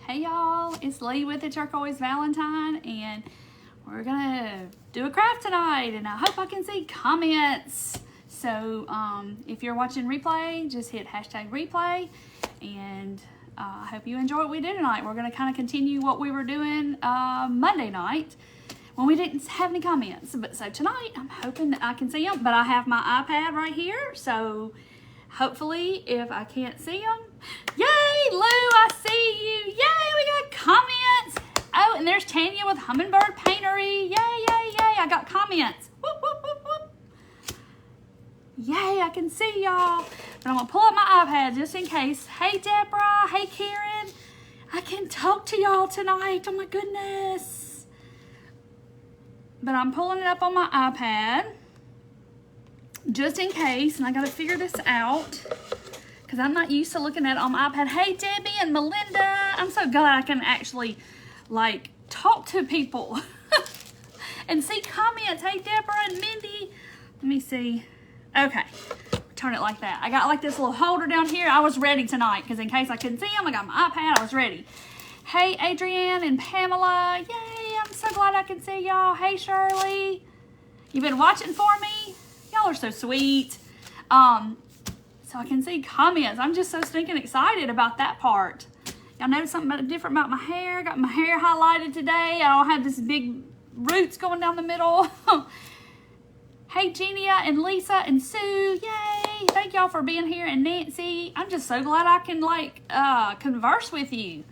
Hey y'all, it's Lee with the Turquoise Valentine, and we're gonna do a craft tonight, and I hope I can see comments. So if you're watching replay, just hit hashtag replay, and I hope you enjoy what we do tonight. We're gonna kind of continue what we were doing Monday night when we didn't have any comments. But so tonight, I'm hoping that I can see them, but I have my iPad right here, so hopefully if I can't see them, yay, Lou, I see you. Yay, we got comments. Oh, and there's Tanya with Hummingbird Paintery. Yay, yay, yay, I got comments. Whoop, whoop, whoop, whoop. Yay, I can see y'all. But I'm gonna pull up my iPad just in case. Hey, Deborah, hey, Karen. I can talk to y'all tonight, oh my goodness. But I'm pulling it up on my iPad just in case, and I gotta figure this out because I'm not used to looking at it on my iPad. Hey, Debbie and Melinda. I'm so glad I can actually, like, talk to people and see comments. Hey, Deborah and Mindy. Let me see. Okay, turn it like that. I got, like, this little holder down here. I was ready tonight because in case I couldn't see them, I got my iPad. I was ready. Hey, Adrienne and Pamela. Yay, I'm so glad I can see y'all. Hey, Shirley. You been watching for me? Y'all are so sweet. So I can see comments. I'm just so stinking excited about that part. Y'all notice something different about my hair? Got my hair highlighted today. I don't have this big roots going down the middle. Hey, Genia and Lisa and Sue. Yay. Thank y'all for being here. And Nancy. I'm just so glad I can, like, converse with you.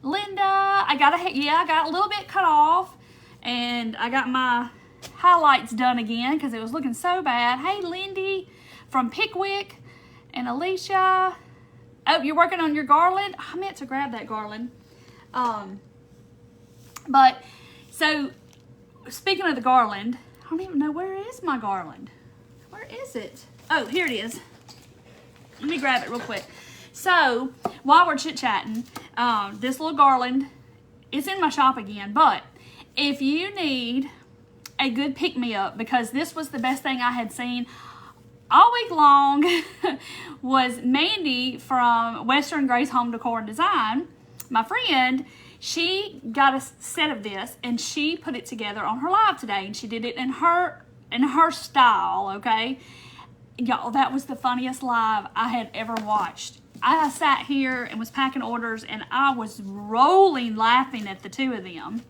Linda. I got a little bit cut off. And I got my highlights done again because it was looking so bad. Hey, Lindy from Pickwick and Alicia. Oh, you're working on your garland? I meant to grab that garland. But so speaking of the garland, I don't even know, where is my garland? Where is it? Oh, here it is. Let me grab it real quick. So while we're chit-chatting, this little garland is in my shop again, but if you need a good pick-me-up, because this was the best thing I had seen all week long, was Mandy from Western Grace Home Decor and Design. My friend, she got a set of this and she put it together on her live today, and she did it in her style, okay? Y'all, that was the funniest live I had ever watched. I sat here and was packing orders and I was rolling laughing at the two of them.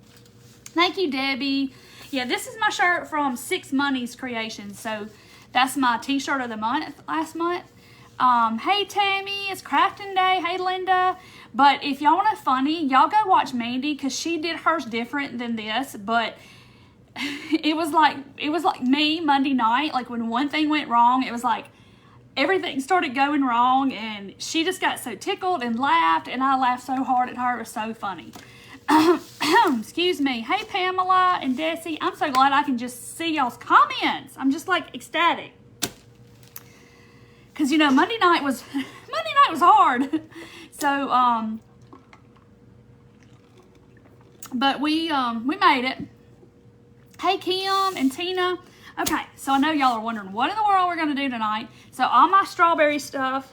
Thank you, Debbie. Yeah, this is my shirt from Six Monies Creations. So that's my t-shirt of the month last month. Hey, Tammy, it's crafting day. Hey, Linda. But if y'all want a funny, y'all go watch Mandy because she did hers different than this. But it was like me Monday night. Like when one thing went wrong, it was like everything started going wrong. And she just got so tickled and laughed. And I laughed so hard at her. It was so funny. Excuse me. Hey, Pamela and Desi. I'm so glad I can just see y'all's comments. I'm just like ecstatic. Cause you know, Monday night was hard. So, but we made it. Hey, Kim and Tina. Okay. So I know y'all are wondering what in the world we're going to do tonight. So all my strawberry stuff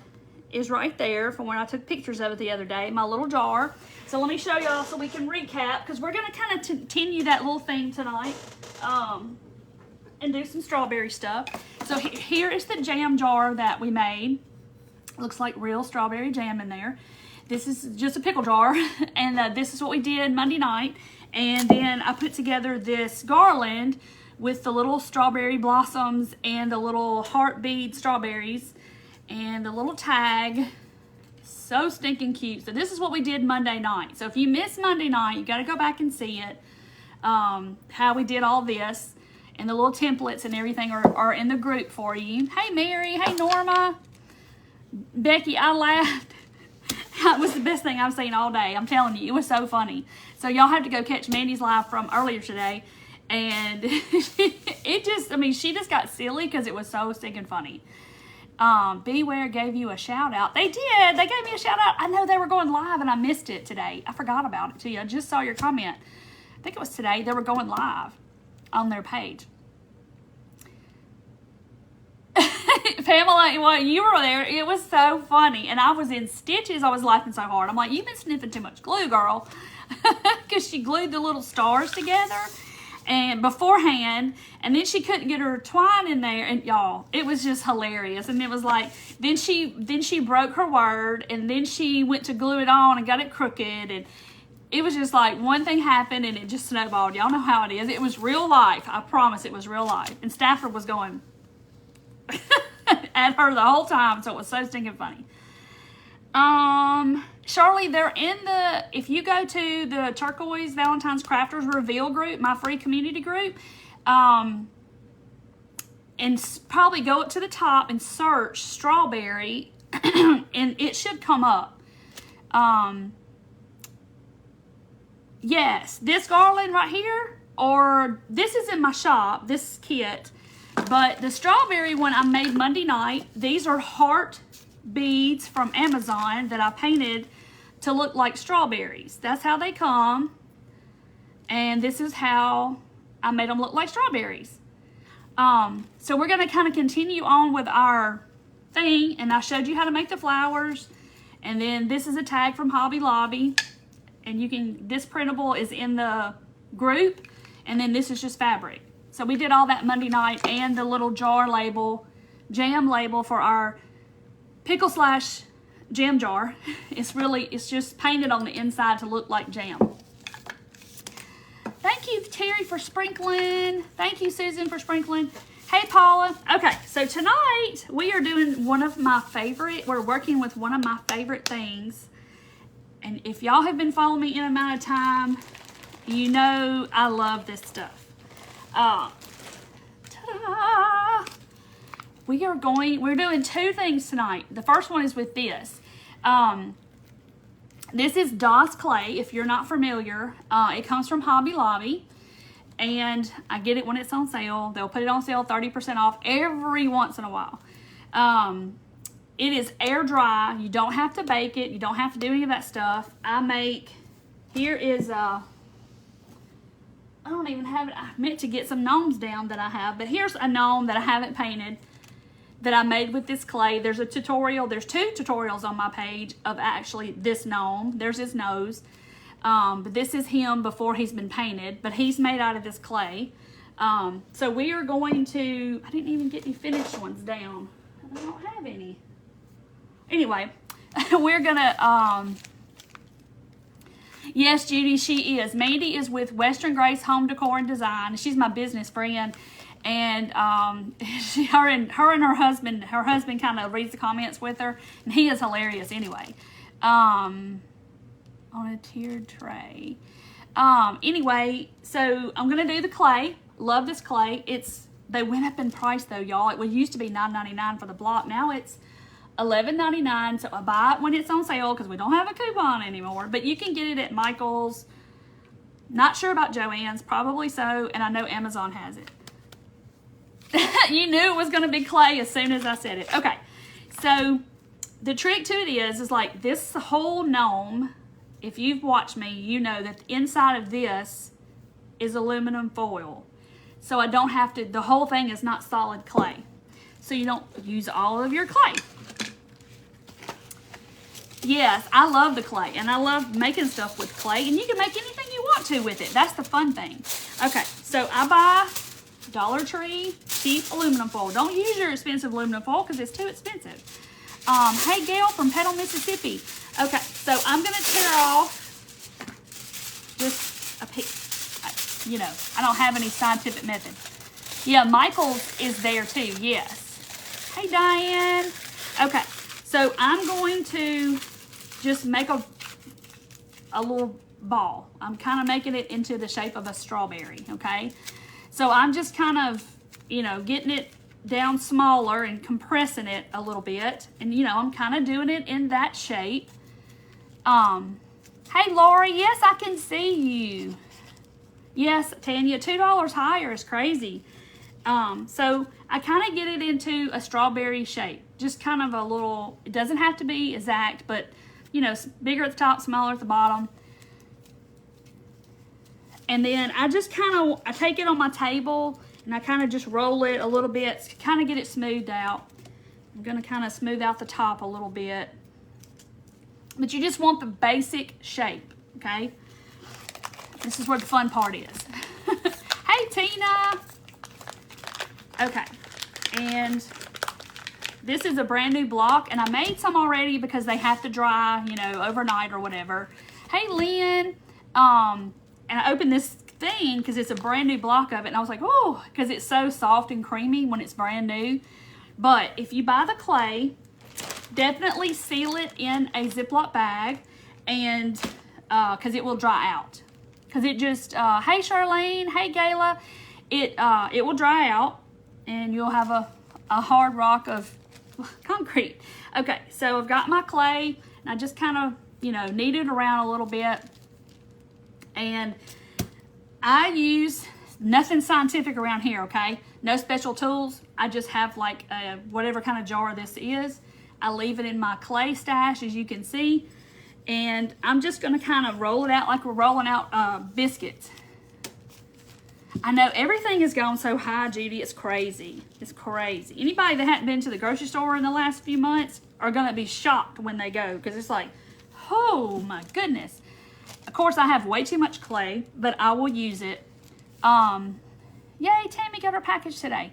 is right there from where I took pictures of it the other day, my little jar. So let me show y'all so we can recap, because we're going to kind of continue that little theme tonight and do some strawberry stuff. So here is the jam jar that we made. Looks like real strawberry jam in there. This is just a pickle jar, and this is what we did Monday night. And then I put together this garland with the little strawberry blossoms and the little heart bead strawberries and the little tag. So stinking cute. So this is what we did Monday night. So if you missed Monday night, you got to go back and see it. How we did all this. And the little templates and everything are in the group for you. Hey, Mary. Hey, Norma. Becky, I laughed. That was the best thing I've seen all day. I'm telling you, it was so funny. So y'all have to go catch Mandy's live from earlier today. And it just, I mean, she just got silly because it was so stinking funny. Beware gave you a shout out. They did. They gave me a shout out. I know they were going live and I missed it today. I forgot about it too. I just saw your comment. I think it was today. They were going live on their page. Pamela, well, you were there. It was so funny. And I was in stitches. I was laughing so hard. I'm like, you've been sniffing too much glue, girl. Because she glued the little stars together and beforehand, and then she couldn't get her twine in there, and y'all, it was just hilarious. And it was like, then she broke her word, and then she went to glue it on and got it crooked, and it was just like one thing happened and it just snowballed. Y'all know how it is. It was real life. I promise it was real life. And Stafford was going at her the whole time, so it was so stinking funny. Charlie, they're in the, if you go to the Turquoise Valentine's Crafters Reveal group, my free community group, and probably go up to the top and search strawberry, and it should come up. Yes, this garland right here, or this is in my shop, this kit, but the strawberry one I made Monday night. These are heart beads from Amazon that I painted to look like strawberries. That's how they come, and this is how I made them look like strawberries. So we're going to kind of continue on with our thing, and I showed you how to make the flowers, and then this is a tag from Hobby Lobby, and you can, this printable is in the group, and then this is just fabric. So we did all that Monday night, and the little jar label, jam label for our pickle slash jam jar. It's just painted on the inside to look like jam. Thank you, Terry, for sprinkling. Thank you, Susan, for sprinkling. Hey, Paula. Okay, so tonight we are doing we're working with one of my favorite things. And if y'all have been following me in an amount of time, you know I love this stuff. Ta-da! We're doing two things tonight. The first one is with this. This is DOS clay, if you're not familiar. It comes from Hobby Lobby, and I get it when it's on sale. They'll put it on sale 30% off every once in a while. It is air dry. You don't have to bake it. You don't have to do any of that stuff. Here is I don't even have it. I meant to get some gnomes down that I have, but here's a gnome that I haven't painted that I made with this clay. There's a tutorial. There's two tutorials on my page of actually this gnome. There's his nose. But this is him before he's been painted, but he's made out of this clay. So we are going to, I didn't even get any finished ones down. I don't have any. Anyway, we're gonna, yes, Judy, she is. Mandy is with Western Grace Home Decor and Design. She's my business friend. And her and her husband kind of reads the comments with her, and he is hilarious anyway. On a tiered tray. Anyway, so I'm gonna do the clay. Love this clay. They went up in price though, y'all. It used to be $9.99 for the block. Now it's $11.99. So I buy it when it's on sale because we don't have a coupon anymore. But you can get it at Michael's. Not sure about Joann's, probably so, and I know Amazon has it. You knew it was going to be clay as soon as I said it. Okay, so the trick to it is like this whole gnome, if you've watched me, you know that the inside of this is aluminum foil. So I don't have to, the whole thing is not solid clay. So you don't use all of your clay. Yes, I love the clay, and I love making stuff with clay, and you can make anything you want to with it. That's the fun thing. Okay, so I buy Dollar Tree cheap aluminum foil. Don't use your expensive aluminum foil because it's too expensive. Hey, Gail from Petal, Mississippi. Okay, so I'm going to tear off just a piece. You know, I don't have any scientific method. Yeah, Michael's is there too, yes. Hey, Diane. Okay, so I'm going to just make a little ball. I'm kind of making it into the shape of a strawberry, okay? So I'm just kind of, you know, getting it down smaller and compressing it a little bit. And, you know, I'm kind of doing it in that shape. Hey, Lori, yes, I can see you. Yes, Tanya, $2 higher is crazy. So I kind of get it into a strawberry shape. Just kind of a little, it doesn't have to be exact, but, you know, bigger at the top, smaller at the bottom. And then I just kind of, I take it on my table and I kind of just roll it a little bit to kind of get it smoothed out. I'm going to kind of smooth out the top a little bit. But you just want the basic shape, okay? This is where the fun part is. Hey, Tina! Okay, and this is a brand new block, and I made some already because they have to dry, you know, overnight or whatever. Hey, Lynn! And I opened this thing because it's a brand new block of it, and I was like, oh, because it's so soft and creamy when it's brand new. But if you buy the clay, definitely seal it in a Ziploc bag, and because it will dry out. Because it just, hey Charlene, hey Gayla, it will dry out, and you'll have a hard rock of concrete. Okay, so I've got my clay, and I just kind of, you know, knead it around a little bit, and I use nothing scientific around here, okay? No special tools. I just have like whatever kind of jar this is. I leave it in my clay stash, as you can see. And I'm just going to kind of roll it out like we're rolling out biscuits. I know everything has gone so high, Judy. It's crazy. It's crazy. Anybody that hadn't been to the grocery store in the last few months are going to be shocked when they go. Because it's like, oh my goodness. Of course, I have way too much clay, but I will use it. Yay, Tammy got her package today.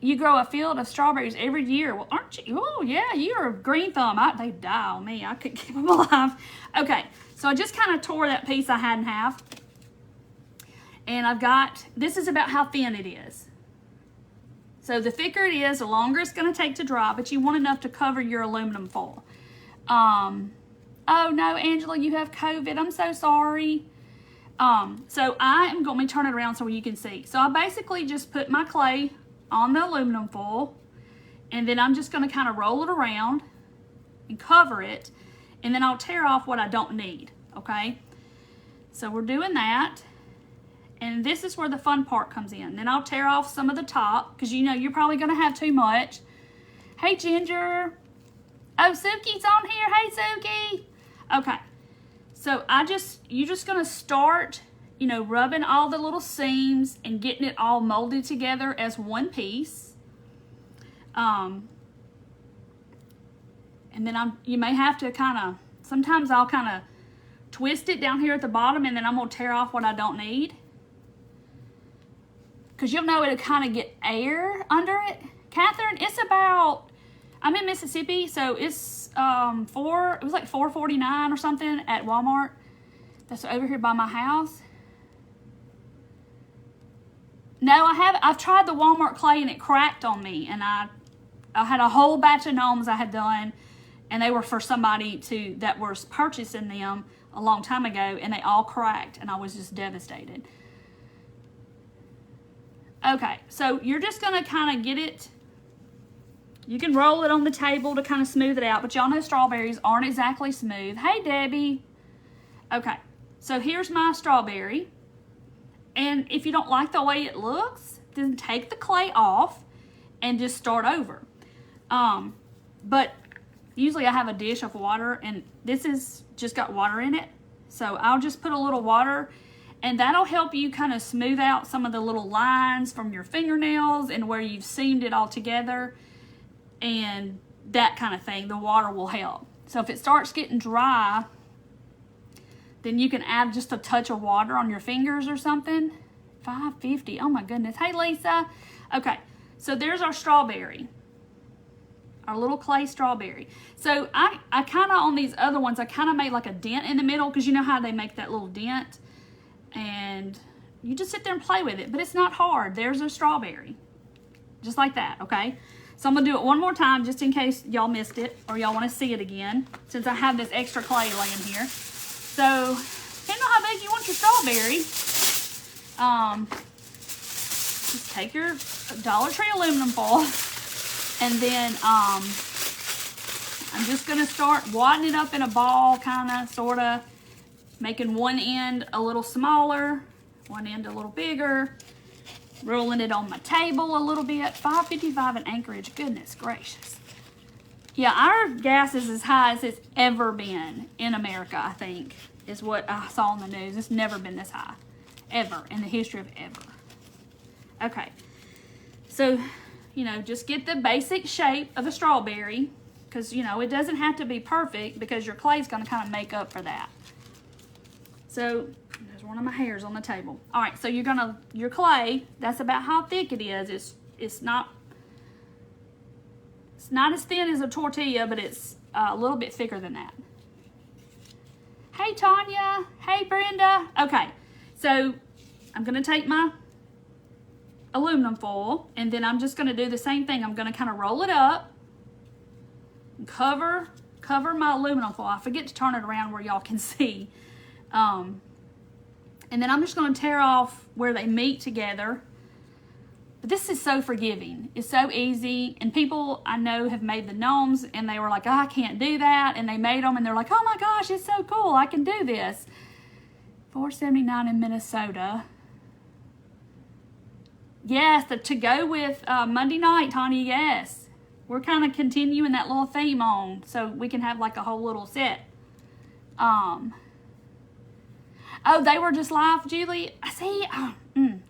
You grow a field of strawberries every year. Well, aren't you? Oh, yeah, you're a green thumb. They die on me. I couldn't keep them alive. Okay, so I just kind of tore that piece I had in half. And I've got, this is about how thin it is. So the thicker it is, the longer it's going to take to dry, but you want enough to cover your aluminum foil. Oh, no, Angela, you have COVID. I'm so sorry. So I am going to turn it around so you can see. So I basically just put my clay on the aluminum foil, and then I'm just going to kind of roll it around and cover it, and then I'll tear off what I don't need, okay? So we're doing that, and this is where the fun part comes in. Then I'll tear off some of the top, because you know you're probably going to have too much. Hey, Ginger. Oh, Suki's on here. Hey, Suki. Okay. So you're just going to start, you know, rubbing all the little seams and getting it all molded together as one piece. And then you may have to sometimes I'll kind of twist it down here at the bottom, and then I'm going to tear off what I don't need. Because you'll know it'll kind of get air under it. Catherine, I'm in Mississippi, so it's it was like $4.49 or something at Walmart. That's over here by my house. No, I've tried the Walmart clay and it cracked on me, and I had a whole batch of gnomes I had done, and they were for somebody that was purchasing them a long time ago, and they all cracked, and I was just devastated. Okay, so you're just gonna kind of get it. You can roll it on the table to kind of smooth it out, but y'all know strawberries aren't exactly smooth. Hey, Debbie. Okay, so here's my strawberry. And if you don't like the way it looks, then take the clay off and just start over. But usually I have a dish of water, and this is just got water in it. So I'll just put a little water, and that'll help you kind of smooth out some of the little lines from your fingernails and where you've seamed it all together. And that kind of thing, the water will help. So if it starts getting dry, then you can add just a touch of water on your fingers or something. $5.50, oh my goodness. Hey, Lisa. Okay, so there's our strawberry, our little clay strawberry. So I kind of, on these other ones, I kind of made like a dent in the middle, because you know how they make that little dent, and you just sit there and play with it, but it's not hard. There's a strawberry, just like that, okay? So I'm going to do it one more time just in case y'all missed it or y'all want to see it again, since I have this extra clay laying here. So, depending on how big you want your strawberry, just take your Dollar Tree aluminum foil, and then I'm just going to start wadding it up in a ball, kind of, sort of, making one end a little smaller, one end a little bigger. Rolling it on my table a little bit. $5.55 in Anchorage. Goodness gracious. Yeah, our gas is as high as it's ever been in America, I think, is what I saw on the news. It's never been this high. Ever. In the history of ever. Okay. So you know, just get the basic shape of a strawberry, because, you know, it doesn't have to be perfect because your clay is going to kind of make up for that. So there's one of my hairs on the table. All right, so your clay, that's about how thick it is. It's not as thin as a tortilla, but it's a little bit thicker than that. Hey, Tanya. Hey, Brenda. Okay, so I'm going to take my aluminum foil, and then I'm just going to do the same thing. I'm going to kind of roll it up, and cover my aluminum foil. I forget to turn it around where y'all can see. And then I'm just going to tear off where they meet together. But this is so forgiving. It's so easy. And people I know have made the gnomes, and they were like, oh, I can't do that. And they made them, and they're like, oh my gosh, it's so cool. I can do this. $4.79 in Minnesota. Yes, to go with Monday night, Tanya, yes. We're kind of continuing that little theme on, so we can have like a whole little set. Oh, they were just live, Julie. I see. Oh,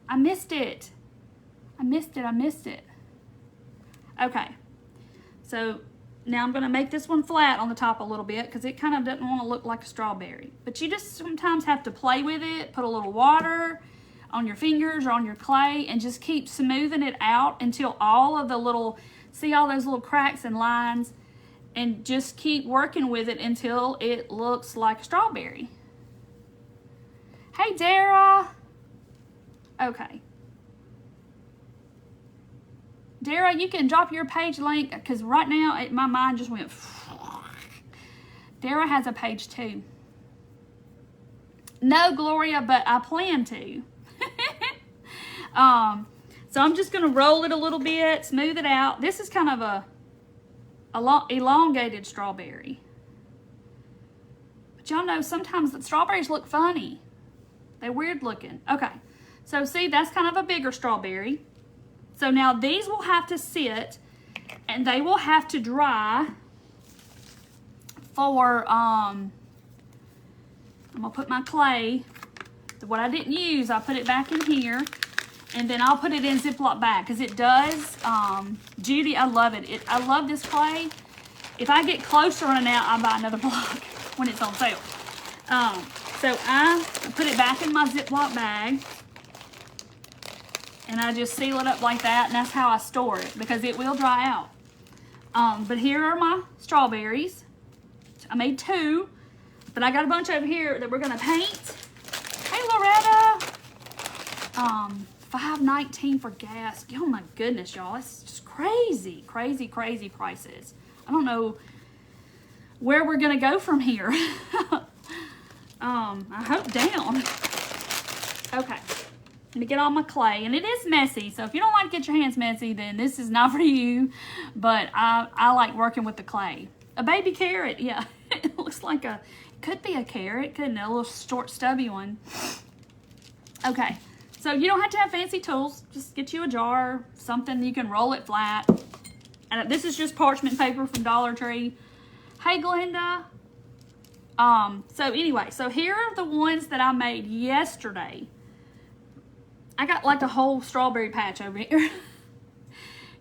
I missed it. I missed it. Okay. So now I'm going to make this one flat on the top a little bit because it kind of doesn't want to look like a strawberry. But you just sometimes have to play with it, put a little water on your fingers or on your clay, and just keep smoothing it out until all of the little, see all those little cracks and lines, and just keep working with it until it looks like a strawberry. Hey, Dara. Okay. Dara, you can drop your page link, because right now my mind just went. Dara has a page too. No, Gloria, but I plan to. So I'm just going to roll it a little bit, smooth it out. This is kind of a elongated strawberry. But y'all know sometimes the strawberries look funny. They're weird looking. Okay, so see, that's kind of a bigger strawberry. So now these will have to sit, and they will have to dry for, I'm going to put my clay, what I didn't use, I put it back in here, and then I'll put it in Ziploc bag, because it does, Judy, I love it. I love this clay. If I get close to running out, I'll buy another block when it's on sale. So I put it back in my Ziploc bag, and I just seal it up like that, and that's how I store it, because it will dry out. But here are my strawberries. I made 2, but I got a bunch over here that we're gonna paint. Hey, Loretta. $5.19 for gas. Oh my goodness, y'all, it's just crazy, crazy, crazy prices. I don't know where we're gonna go from here. I hope down. Okay. Let me get all my clay, and it is messy, so if you don't like to get your hands messy, then this is not for you, but I like working with the clay. A baby carrot, yeah. It looks like it could be a carrot, couldn't it? A little short, stubby one. Okay, so you don't have to have fancy tools. Just get you a jar, something you can roll it flat. And this is just parchment paper from Dollar Tree. Hey, Glenda. So anyway, so here are the ones that I made yesterday. I got like a whole strawberry patch over here.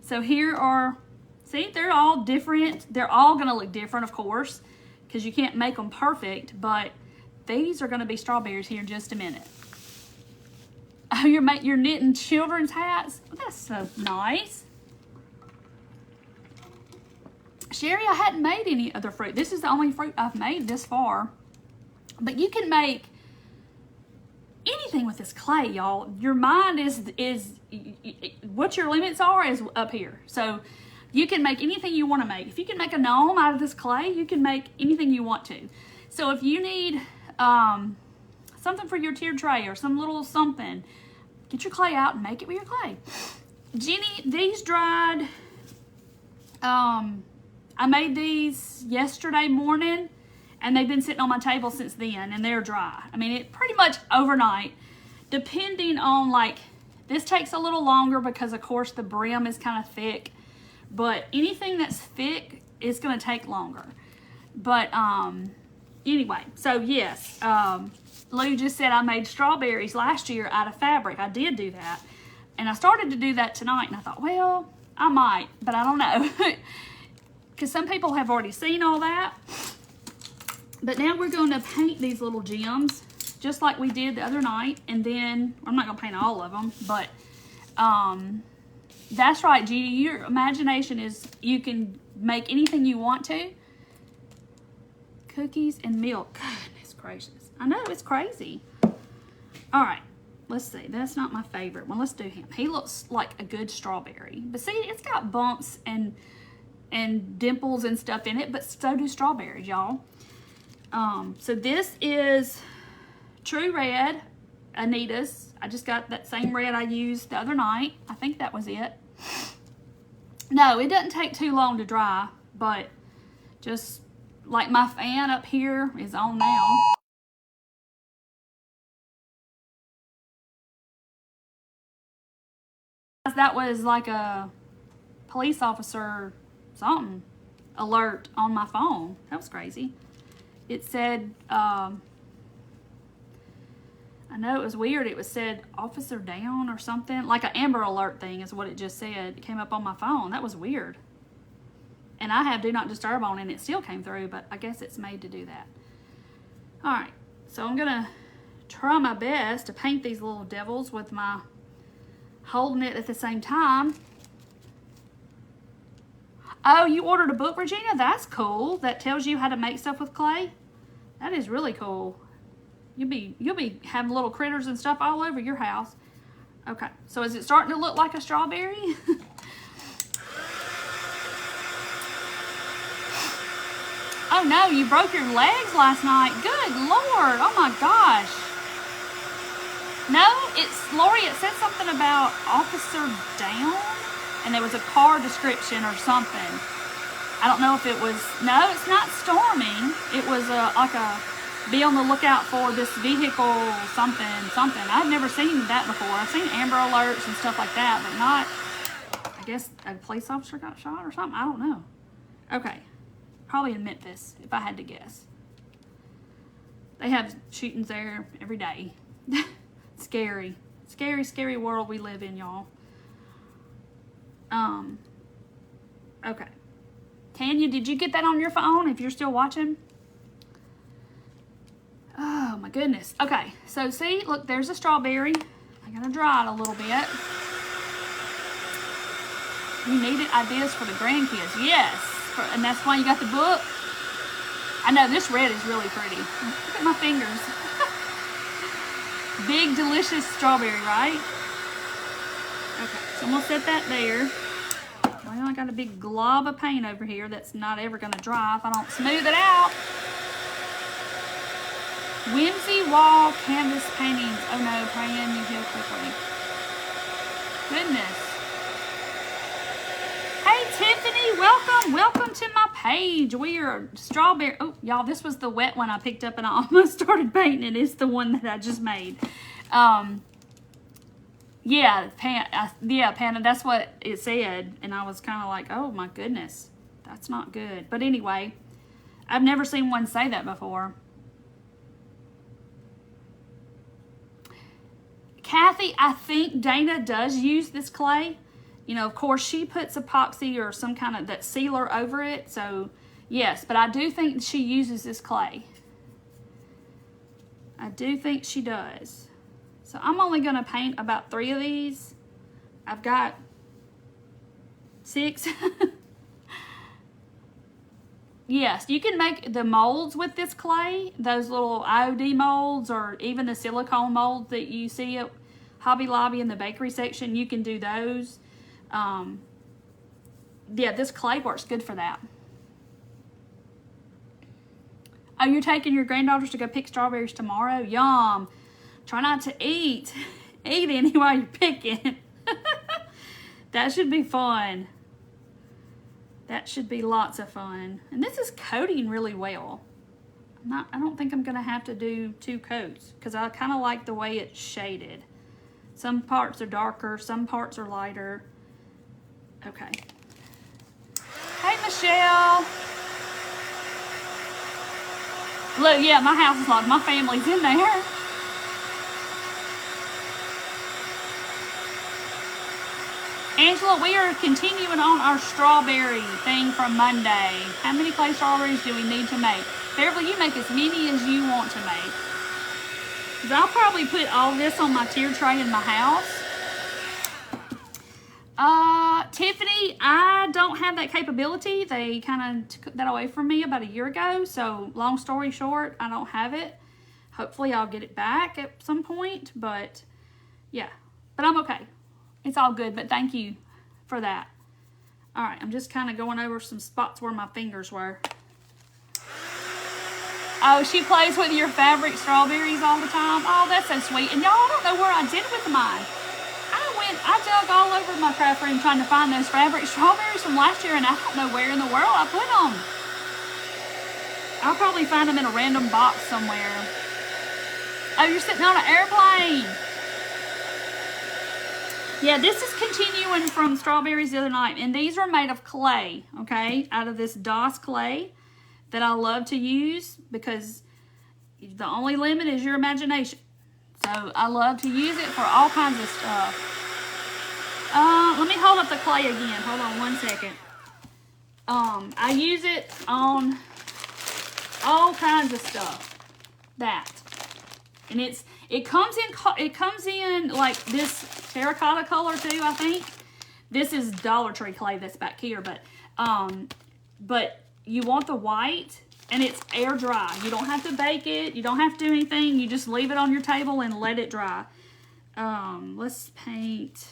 So here are, see, they're all different. They're all gonna look different, of course, because you can't make them perfect, but these are gonna be strawberries here in just a minute. Oh, you're knitting children's hats? Well, that's so nice. Sherry, I hadn't made any other fruit. This is the only fruit I've made this far. But you can make anything with this clay, y'all. Your mind is what your limits are is up here. So you can make anything you want to make. If you can make a gnome out of this clay, you can make anything you want to. So if you need something for your tiered tray or some little something, get your clay out and make it with your clay. Jenny, these dried, I made these yesterday morning, and they've been sitting on my table since then, and they're dry. I mean, it pretty much overnight, depending on, like, this takes a little longer because, of course, the brim is kind of thick, but anything that's thick is going to take longer. But anyway, so yes, Lou just said I made strawberries last year out of fabric. I did do that, and I started to do that tonight, and I thought, well, I might, but I don't know. Because some people have already seen all that. But now we're going to paint these little gems just like we did the other night. And then, I'm not going to paint all of them, but that's right, Gina. Your imagination is, you can make anything you want to. Cookies and milk. Goodness gracious. I know, it's crazy. All right, let's see. That's not my favorite one. Let's do him. He looks like a good strawberry. But see, it's got bumps and dimples and stuff in it, but so do strawberries, y'all. So this is True Red, Anita's. I just got that same red I used the other night. I think that was it. No, it doesn't take too long to dry, but just like my fan up here is on now. That was like a police officer something alert on my phone. That was crazy. It said, I know it was weird. It was said officer down or something. Like an Amber Alert thing is what it just said. It came up on my phone. That was weird. And I have Do Not Disturb on and it still came through, but I guess it's made to do that. All right, so I'm gonna try my best to paint these little devils with my holding it at the same time. Oh, you ordered a book, Regina? That's cool. That tells you how to make stuff with clay. That is really cool. You'll be having little critters and stuff all over your house. Okay, so is it starting to look like a strawberry? Oh no, you broke your legs last night. Good Lord, oh my gosh. No, Lori, it said something about officer down, and there was a car description or something. I don't know if it was, no, it's not storming. It was like a, be on the lookout for this vehicle, something. I've never seen that before. I've seen Amber Alerts and stuff like that, but not, I guess a police officer got shot or something. I don't know. Okay, probably in Memphis, if I had to guess. They have shootings there every day. Scary. Scary, scary world we live in, y'all. Okay. Tanya, did you get that on your phone if you're still watching? Oh my goodness. Okay, so see, look, there's a strawberry. I gotta dry it a little bit. You needed ideas for the grandkids. Yes. And that's why you got the book. I know this red is really pretty. Look at my fingers. Big, delicious strawberry, right? Okay, so I'm gonna set that there. Well, I got a big glob of paint over here that's not ever gonna dry if I don't smooth it out. Whimsy wall canvas paintings. Oh no, praying you heal quickly. Goodness. Hey Tiffany, welcome to my page. We are strawberry. Oh, y'all, this was the wet one I picked up and I almost started painting. It's the one that I just made. Yeah, Panda, that's what it said. And I was kind of like, oh my goodness, that's not good. But anyway, I've never seen one say that before. Kathy, I think Dana does use this clay. You know, of course, she puts epoxy or some kind of that sealer over it. So, yes, but I do think she uses this clay. I do think she does. So, I'm only going to paint about 3 of these. I've got 6. Yes, you can make the molds with this clay. Those little IOD molds or even the silicone molds that you see at Hobby Lobby in the bakery section. You can do those. Yeah, this clay works good for that. Oh, you're taking your granddaughters to go pick strawberries tomorrow? Yum. Try not to eat any while you're picking. That should be fun. That should be lots of fun. And this is coating really well. I don't think I'm gonna have to do 2 coats because I kind of like the way it's shaded. Some parts are darker, some parts are lighter. Okay. Hey, Michelle. Look, yeah, my house is locked. My family's in there. Angela, we are continuing on our strawberry thing from Monday. How many clay strawberries do we need to make? Beverly, you make as many as you want to make. I'll probably put all this on my tier tray in my house. Tiffany, I don't have that capability. They kind of took that away from me about a year ago. So long story short, I don't have it. Hopefully I'll get it back at some point, but yeah, but I'm okay. It's all good, but thank you for that. All right, I'm just kind of going over some spots where my fingers were. Oh, she plays with your fabric strawberries all the time. Oh, that's so sweet. And y'all, I don't know where I did with mine. I dug all over my craft room trying to find those fabric strawberries from last year, and I don't know where in the world I put them. I'll probably find them in a random box somewhere. Oh, you're sitting on an airplane. Yeah, this is continuing from strawberries the other night, and these are made of clay, okay, out of this DOS clay that I love to use because the only limit is your imagination. So I love to use it for all kinds of stuff. Let me hold up the clay again. Hold on one second. I use it on all kinds of stuff. That. And it comes in like this terracotta color too, I think. This is Dollar Tree clay that's back here, but you want the white, and it's air dry. You don't have to bake it. You don't have to do anything. You just leave it on your table and let it dry. Let's paint.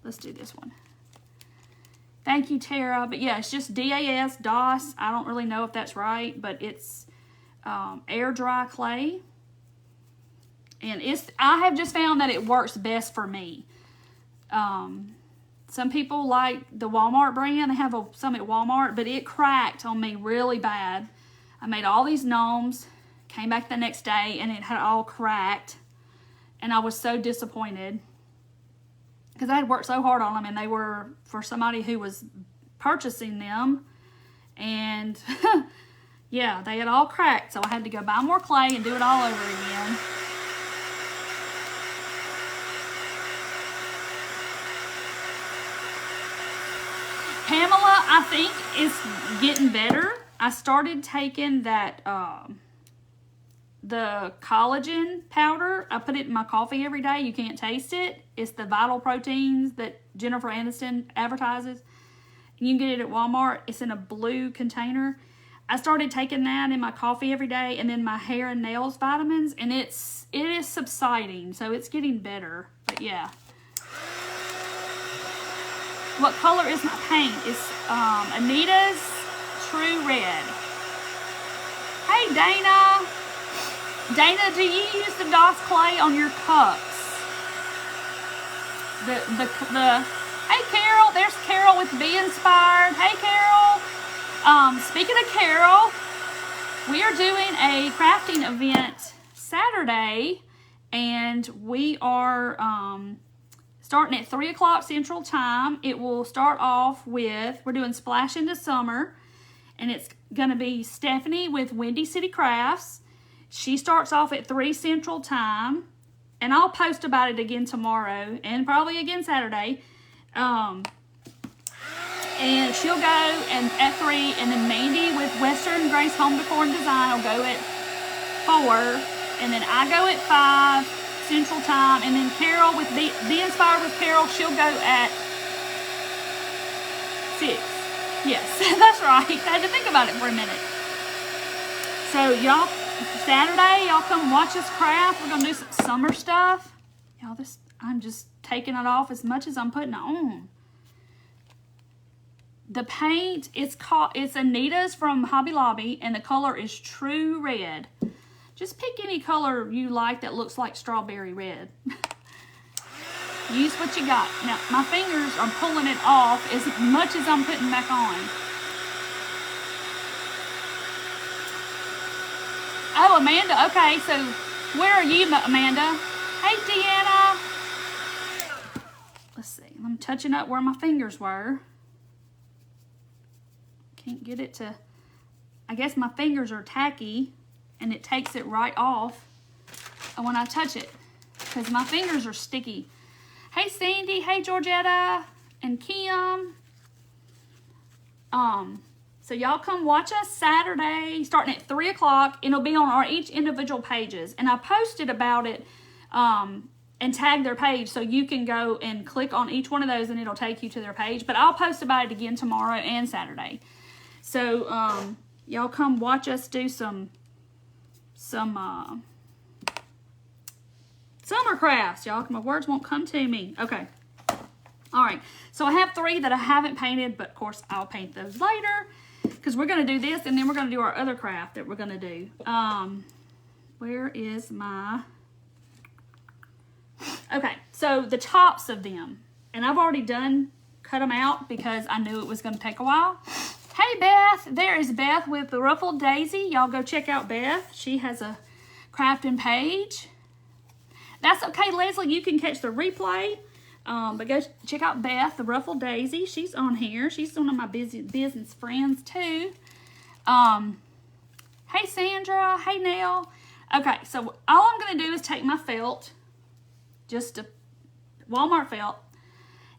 Let's do this one. Thank you, Tara. But yeah, it's just DAS, DOS. I don't really know if that's right, but it's air dry clay. And I have just found that it works best for me. Some people like the Walmart brand. They have some at Walmart, but it cracked on me really bad. I made all these gnomes, came back the next day, and it had all cracked. And I was so disappointed because I had worked so hard on them, and they were for somebody who was purchasing them. And yeah, they had all cracked, so I had to go buy more clay and do it all over again. Pamela, I think, is getting better. I started taking that, the collagen powder. I put it in my coffee every day. You can't taste it. It's the Vital Proteins that Jennifer Aniston advertises. You can get it at Walmart. It's in a blue container. I started taking that in my coffee every day, and then my hair and nails vitamins, and it is subsiding, so it's getting better. But yeah. What color is my paint? It's Anita's True Red. Hey, Dana. Dana, do you use the DOS clay on your cups? Hey, Carol. There's Carol with Be Inspired. Hey, Carol. Speaking of Carol, we are doing a crafting event Saturday, and we are starting at 3 o'clock Central Time. It will start off with, we're doing Splash into Summer, and it's going to be Stephanie with Windy City Crafts. She starts off at 3 Central Time, and I'll post about it again tomorrow and probably again Saturday. And she'll go at 3, and then Mandy with Western Grace Home Decor and Design will go at 4, and then I go at 5 Central Time, and then Carol with Be Inspired with Carol, she'll go at 6. Yes, that's right. I had to think about it for a minute. So y'all, Saturday, y'all come watch us craft. We're gonna do some summer stuff. Y'all, I'm just taking it off as much as I'm putting it on. The paint, it's Anita's from Hobby Lobby, and the color is True Red. Just pick any color you like that looks like strawberry red. Use what you got. Now, my fingers are pulling it off as much as I'm putting back on. Oh, Amanda. Okay, so where are you, Amanda? Hey, Deanna. Let's see. I'm touching up where my fingers were. Can't get it to... I guess my fingers are tacky, and it takes it right off when I touch it, because my fingers are sticky. Hey, Sandy. Hey, Georgetta and Kim. So y'all come watch us Saturday, starting at 3 o'clock. It'll be on our each individual pages. And I posted about it and tag their page, so you can go and click on each one of those and it'll take you to their page. But I'll post about it again tomorrow and Saturday. So y'all come watch us do some summer crafts, y'all. My words won't come to me. Okay. All right. So I have 3 that I haven't painted, but of course I'll paint those later because we're going to do this and then we're going to do our other craft that we're going to do. Where is my... Okay. So the tops of them, and I've already cut them out because I knew it was going to take a while. Hey, Beth. There is Beth with the Ruffled Daisy. Y'all go check out Beth. She has a crafting page. That's okay, Leslie. You can catch the replay. But go check out Beth, the Ruffled Daisy. She's on here. She's one of my business friends, too. Hey, Sandra. Hey, Nell. Okay, so all I'm going to do is take my felt, just a Walmart felt,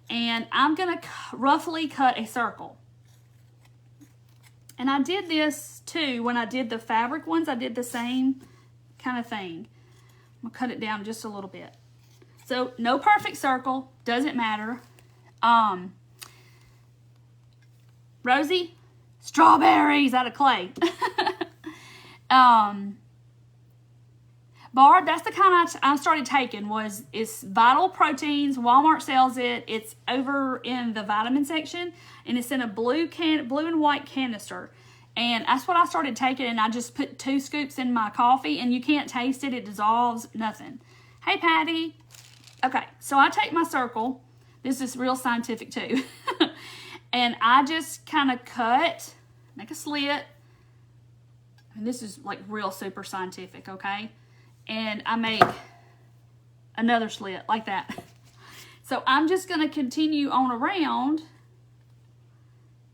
and I'm going to roughly cut a circle. And I did this, too, when I did the fabric ones. I did the same kind of thing. I'm going to cut it down just a little bit. So, no perfect circle. Doesn't matter. Rosie, strawberries out of clay. Barb, that's the kind I started taking. It's Vital Proteins. Walmart sells it. It's over in the vitamin section, and it's in a blue and white canister. And that's what I started taking, and I just put 2 scoops in my coffee, and you can't taste it. It dissolves. Nothing. Hey, Patty. Okay, so I take my circle. This is real scientific, too. And I just kind of cut, make a slit. And this is like real super scientific, okay? And I make another slit like that. So I'm just going to continue on around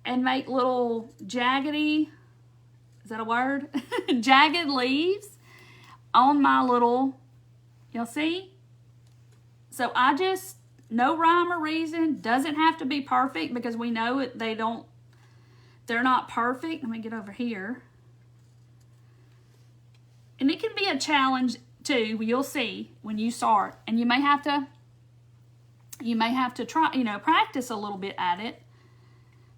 and make little jaggedy, is that a word? Jagged leaves on my little, y'all see? So I just, no rhyme or reason, doesn't have to be perfect because we know it, they're not perfect. Let me get over here. And it can be a challenge too, you'll see when you start. And you may have to try, practice a little bit at it.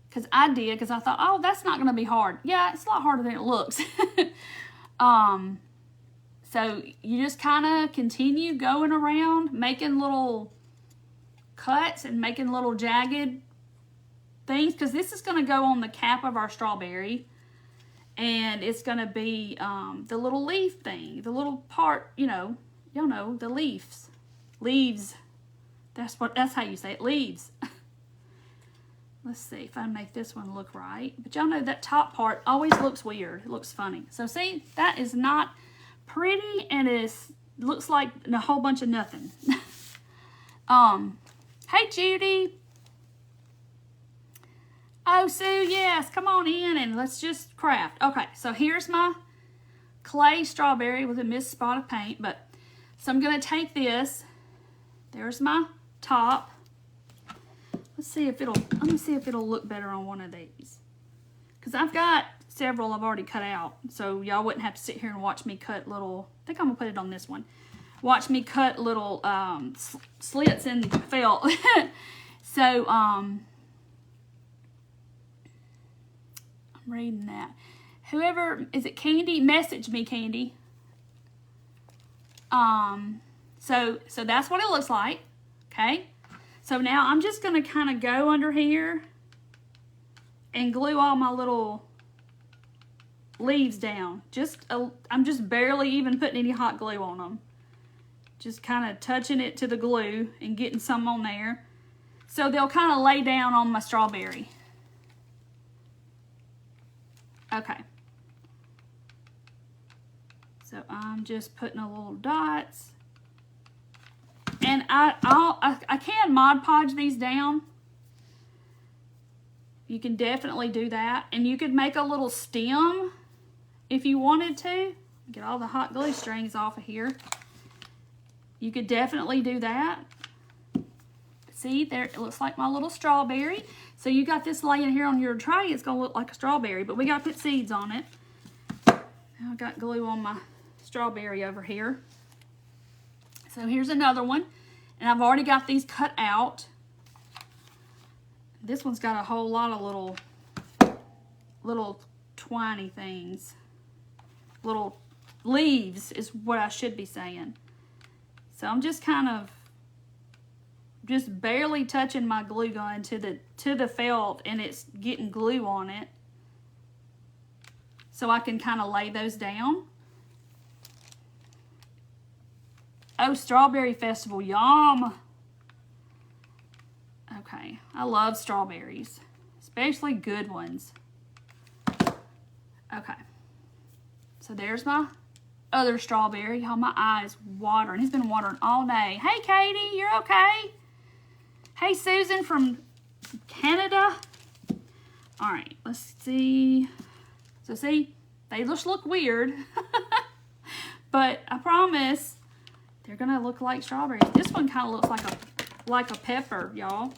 Because I did, because I thought, oh, that's not going to be hard. Yeah, it's a lot harder than it looks. So you just kind of continue going around, making little cuts and making little jagged things. Because this is going to go on the cap of our strawberry. And it's going to be the little leaf thing. The little part, y'all know, the leaves. Leaves. That's how you say it, leaves. Let's see if I make this one look right. But y'all know that top part always looks weird. It looks funny. So see, that is not pretty, and it looks like a whole bunch of nothing. Hey, Judy. Oh, Sue, yes. Come on in and let's just craft. Okay, so here's my clay strawberry with a missed spot of paint. So I'm going to take this. There's my top. Let me see if it'll look better on one of these. Because I've got several I've already cut out. So y'all wouldn't have to sit here and watch me cut little, I think I'm going to put it on this one. Watch me cut little slits in the felt. So, I'm reading that. Whoever, is it Candy? Message me, Candy. So that's what it looks like. Okay. So now I'm just going to kind of go under here and glue all my little leaves down. I'm just barely even putting any hot glue on them. Just kind of touching it to the glue and getting some on there. So they'll kind of lay down on my strawberry. Okay. So I'm just putting a little dots. And I can Mod Podge these down. You can definitely do that. And you could make a little stem if you wanted to. Get all the hot glue strings off of here. You could definitely do that. See, there, it looks like my little strawberry. So you got this laying here on your tray, it's gonna look like a strawberry, but we gotta put seeds on it. Now I got glue on my strawberry over here. So here's another one, and I've already got these cut out. This one's got a whole lot of little twiny things. Little leaves is what I should be saying. So I'm just kind of just barely touching my glue gun to the felt, and it's getting glue on it. So I can kind of lay those down. Oh, Strawberry Festival, yum. Okay, I love strawberries, especially good ones. Okay, so there's my other strawberry. Y'all, my eyes watering. He's been watering all day. Hey, Katie, you're okay? Hey, Susan from Canada. All right, let's see. So see, they just look weird, but I promise they're gonna look like strawberries. This one kind of looks like a pepper, y'all.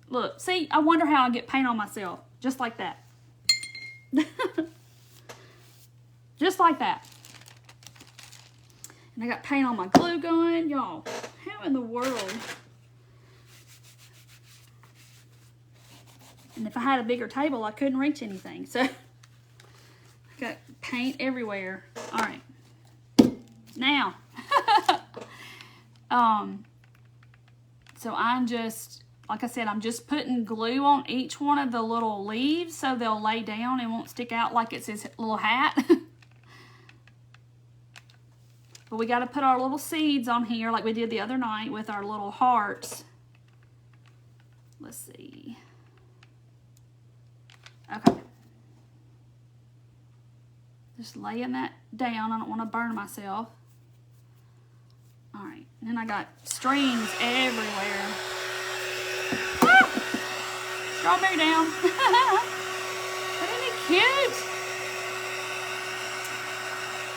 Look, see, I wonder how I get paint on myself. Just like that. Just like that. And I got paint on my glue gun. Y'all, how in the world? And if I had a bigger table, I couldn't reach anything. So, I got paint everywhere. All right. Now, so I'm just, like I said, I'm just putting glue on each one of the little leaves so they'll lay down and won't stick out like it's his little hat. But we got to put our little seeds on here like we did the other night with our little hearts. Let's see. Okay. Just laying that down. I don't want to burn myself. All right. And then I got strings everywhere. Ah! Strawberry down. Isn't it cute?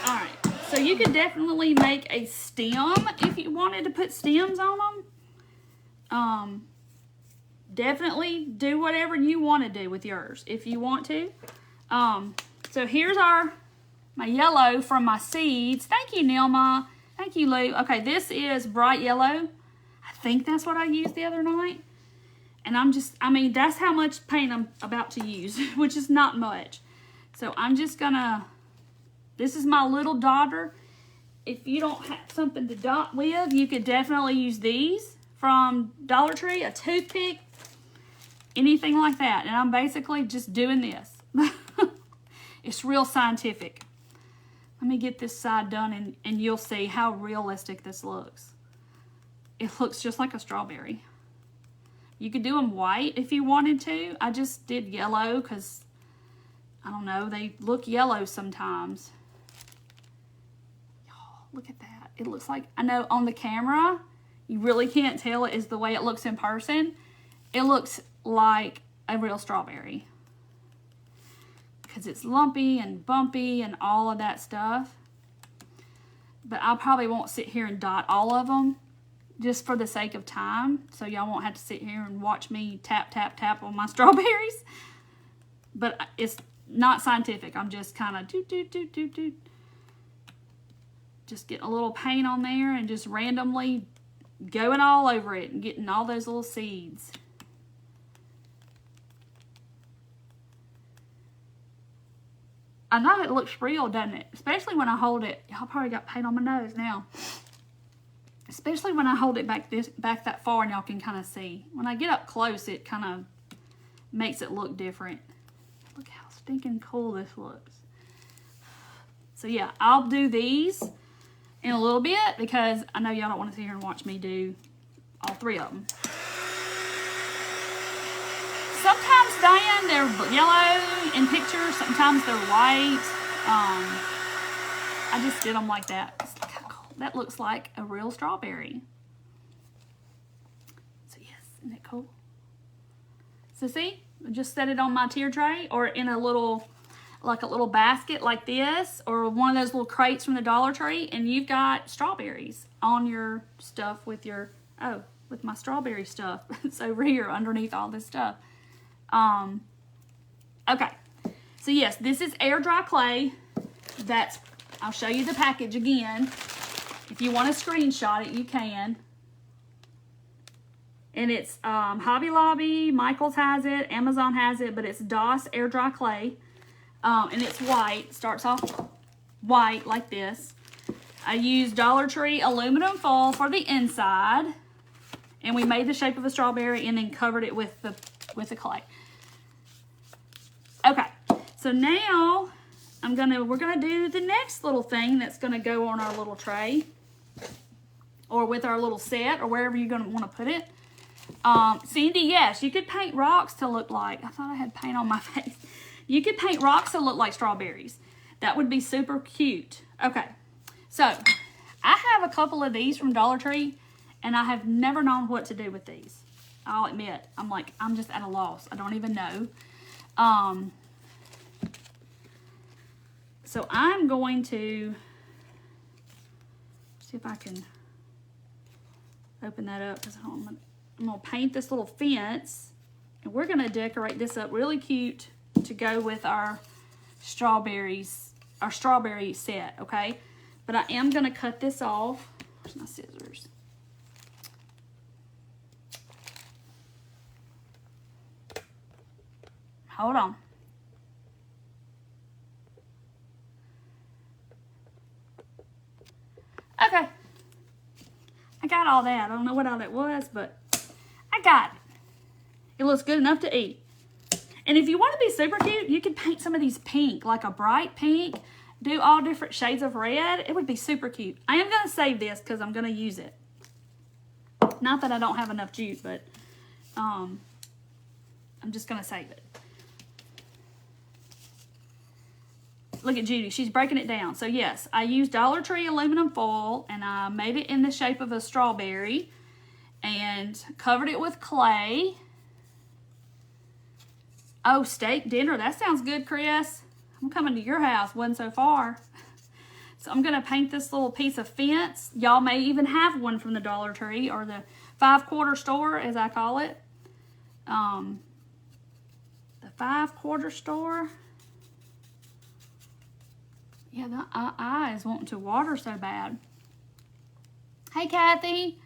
All right. So you could definitely make a stem if you wanted to put stems on them. Definitely do whatever you want to do with yours if you want to. So here's my yellow from my seeds. Thank you, Nilma. Thank you, Lou. Okay, this is bright yellow. I think that's what I used the other night. And I mean, that's how much paint I'm about to use, which is not much. So I'm just gonna, this is my little dotter. If you don't have something to dot with, you could definitely use these from Dollar Tree, a toothpick, anything like that. And I'm basically just doing this. It's real scientific. Let me get this side done and you'll see how realistic this looks. It looks just like a strawberry. You could do them white if you wanted to. I just did yellow because, I don't know, they look yellow sometimes. Oh, look at that. It looks like, I know on the camera, you really can't tell it is the way it looks in person. It looks like a real strawberry. Because it's lumpy and bumpy and all of that stuff. But I probably won't sit here and dot all of them just for the sake of time. So y'all won't have to sit here and watch me tap, tap, tap on my strawberries. But it's not scientific. I'm just kind of doot. Just getting a little paint on there and just randomly going all over it and getting all those little seeds. I know it looks real, doesn't it? Especially when I hold it. Y'all probably got paint on my nose now. Especially when I hold it back that far and y'all can kind of see. When I get up close, it kind of makes it look different. Look how stinking cool this looks. So yeah, I'll do these in a little bit because I know y'all don't want to sit here and watch me do all three of them. Sometimes, Diane, they're yellow in pictures. Sometimes they're white. I just did them like that. Look how cool. That looks like a real strawberry. So yes, isn't that cool? So see, I just set it on my tier tray or in a little, like a little basket like this, or one of those little crates from the Dollar Tree, and you've got strawberries on your stuff with your, oh, with my strawberry stuff. It's over here underneath all this stuff. Okay. So yes, this is air dry clay. I'll show you the package again. If you want to screenshot it, you can. And it's Hobby Lobby, Michaels has it, Amazon has it, but it's DOS air dry clay. And it's white. Starts off white like this. I used Dollar Tree aluminum foil for the inside. And we made the shape of a strawberry and then covered it with the clay. Okay. So now we're gonna do the next little thing that's gonna go on our little tray. Or with our little set, or wherever you're gonna want to put it. Cindy, yes, you could paint rocks to look like, I thought I had paint on my face. You could paint rocks to look like strawberries. That would be super cute. Okay, so I have a couple of these from Dollar Tree, and I have never known what to do with these. I'll admit, I'm just at a loss. I don't even know. So I'm going to see if I can open that up, because I'm going to paint this little fence, and we're going to decorate this up really cute to go with our strawberry set, okay? But I am going to cut this off. Where's my scissors? Hold on. Okay. I got all that. I don't know what all that was, but I got it. It looks good enough to eat. And if you want to be super cute, you can paint some of these pink, like a bright pink. Do all different shades of red. It would be super cute. I am going to save this because I'm going to use it. Not that I don't have enough jute, but I'm just going to save it. Look at Judy. She's breaking it down. So, yes, I used Dollar Tree aluminum foil, and I made it in the shape of a strawberry and covered it with clay. Oh, steak dinner. That sounds good, Chris. I'm coming to your house. Wasn't so far. So, I'm going to paint this little piece of fence. Y'all may even have one from the Dollar Tree or the 5-quarter store, as I call it. The 5-quarter store. Yeah, the eye is wanting to water so bad. Hey, Kathy.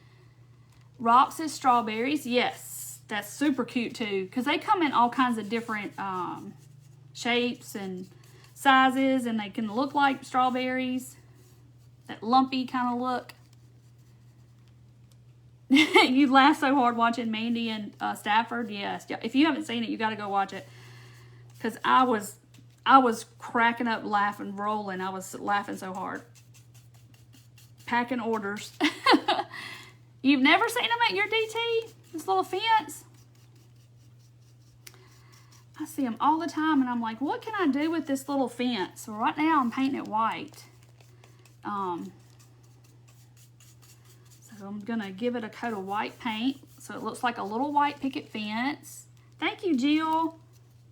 Rox's strawberries. Yes, that's super cute, too. Because they come in all kinds of different shapes and sizes. And they can look like strawberries. That lumpy kind of look. You laugh so hard watching Mandy and Stafford. Yes. If you haven't seen it, you got to go watch it. Because I was cracking up, laughing, rolling. I was laughing so hard. Packing orders. You've never seen them at your DT? This little fence? I see them all the time, and I'm like, what can I do with this little fence? So right now, I'm painting it white. So I'm going to give it a coat of white paint so it looks like a little white picket fence. Thank you, Jill.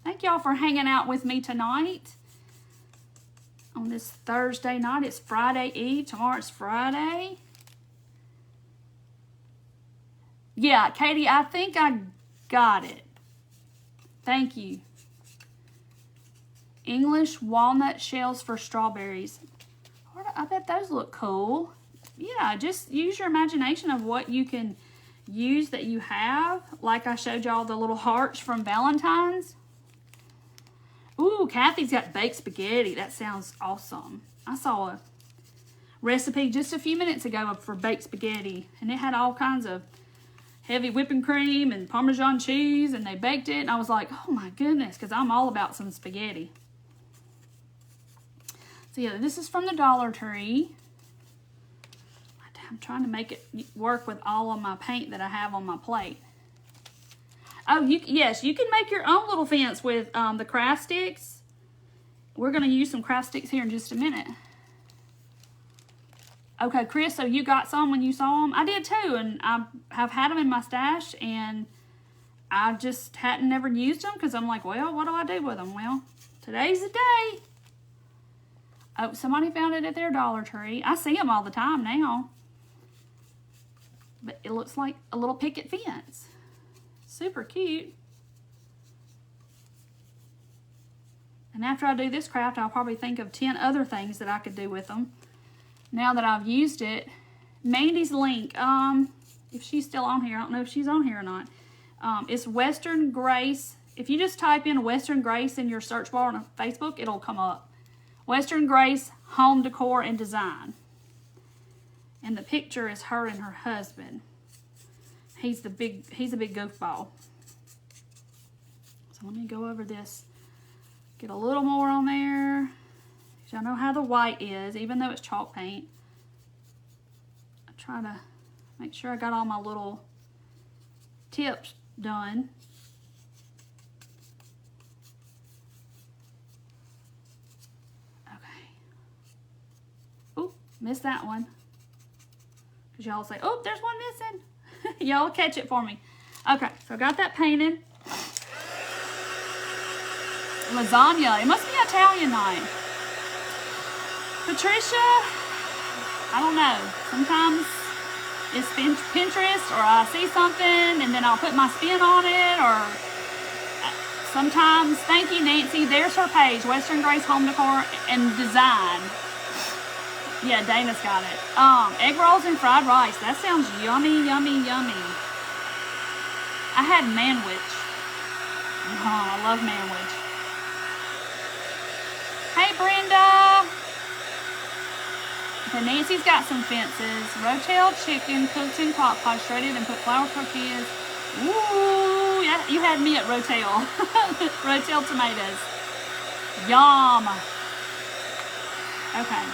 Thank y'all for hanging out with me tonight on this Thursday night. It's Friday Eve. Tomorrow it's Friday. Yeah, Katie, I think I got it. Thank you. English walnut shells for strawberries. I bet those look cool. Yeah, just use your imagination of what you can use that you have. Like I showed y'all the little hearts from Valentine's. Ooh, Kathy's got baked spaghetti. That sounds awesome. I saw a recipe just a few minutes ago for baked spaghetti, and it had all kinds of heavy whipping cream and Parmesan cheese, and they baked it, and I was like, oh my goodness, because I'm all about some spaghetti. So yeah, this is from the Dollar Tree. I'm trying to make it work with all of my paint that I have on my plate. Oh, yes, you can make your own little fence with the craft sticks. We're going to use some craft sticks here in just a minute. Okay, Chris, so you got some when you saw them? I did too, and I have had them in my stash, and I just hadn't never used them because I'm like, well, what do I do with them? Well, today's the day. Oh, somebody found it at their Dollar Tree. I see them all the time now. But it looks like a little picket fence. Super cute. And after I do this craft, I'll probably think of 10 other things that I could do with them. Now that I've used it. Mandy's link, if she's still on here, I don't know if she's on here or not. It's Western Grace. If you just type in Western Grace in your search bar on Facebook, it'll come up. Western Grace Home Decor and Design. And the picture is her and her husband. He's a big goofball. So let me go over this. Get a little more on there. Y'all know how the white is, even though it's chalk paint. I try to make sure I got all my little tips done. Okay. Oop, missed that one. Because y'all say, oh, there's one missing. Y'all catch it for me. Okay, so I got that painted. Lasagna. It must be Italian night. Patricia, I don't know. Sometimes it's Pinterest or I see something and then I'll put my spin on it, or sometimes, thank you Nancy, there's her page, Western Grace Home Decor and Design. Yeah, Dana's got it. Egg rolls and fried rice. That sounds yummy, yummy, yummy. I had manwich. Oh, I love manwich. Hey, Brenda. Okay, Nancy's got some fences. Rotel chicken cooked in crock pot, shredded and put flour tortillas. Ooh, yeah, you had me at Rotel. Rotel tomatoes. Yum. Okay.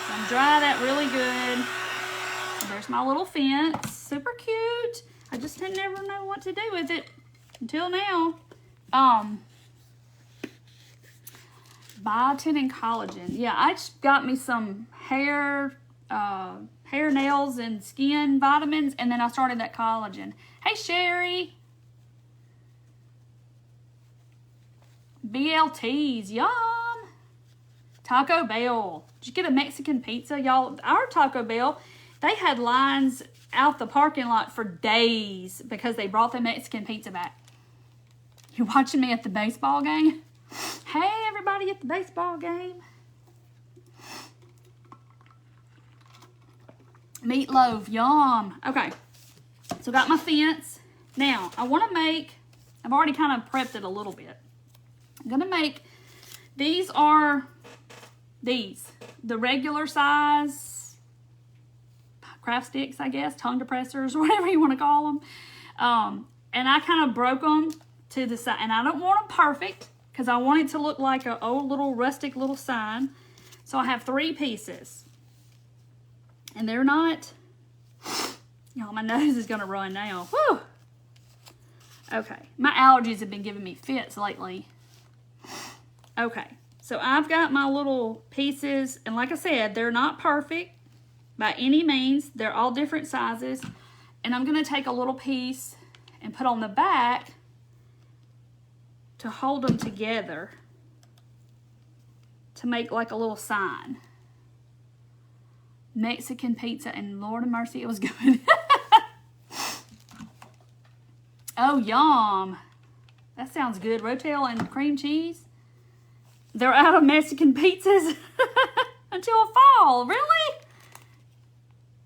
So I'm dry that really good. There's my little fence. Super cute. I just never know what to do with it until now. Biotin and collagen. Yeah, I just got me some hair, nails, and skin vitamins, and then I started that collagen. Hey, Sherry. BLTs, yum. Taco Bell. Did you get a Mexican pizza? Y'all, our Taco Bell, they had lines out the parking lot for days because they brought the Mexican pizza back. You watching me at the baseball game? Hey, everybody at the baseball game. Meatloaf, yum. Okay, so got my fence. Now, I want to make, I've already kind of prepped it a little bit. I'm going to make, these are the regular size craft sticks, I guess, tongue depressors, or whatever you want to call them. And I kind of broke them to the side, and I don't want them perfect, because I want it to look like an old little rustic little sign. So I have 3 pieces. And they're not, y'all, my nose is going to run now. Whew. Okay, my allergies have been giving me fits lately. Okay, so I've got my little pieces. And like I said, they're not perfect by any means. They're all different sizes. And I'm going to take a little piece and put on the back to hold them together to make like a little sign. Mexican pizza, and Lord of mercy, it was good. Oh, yum. That sounds good. Rotel and cream cheese. They're out of Mexican pizzas until fall. Really?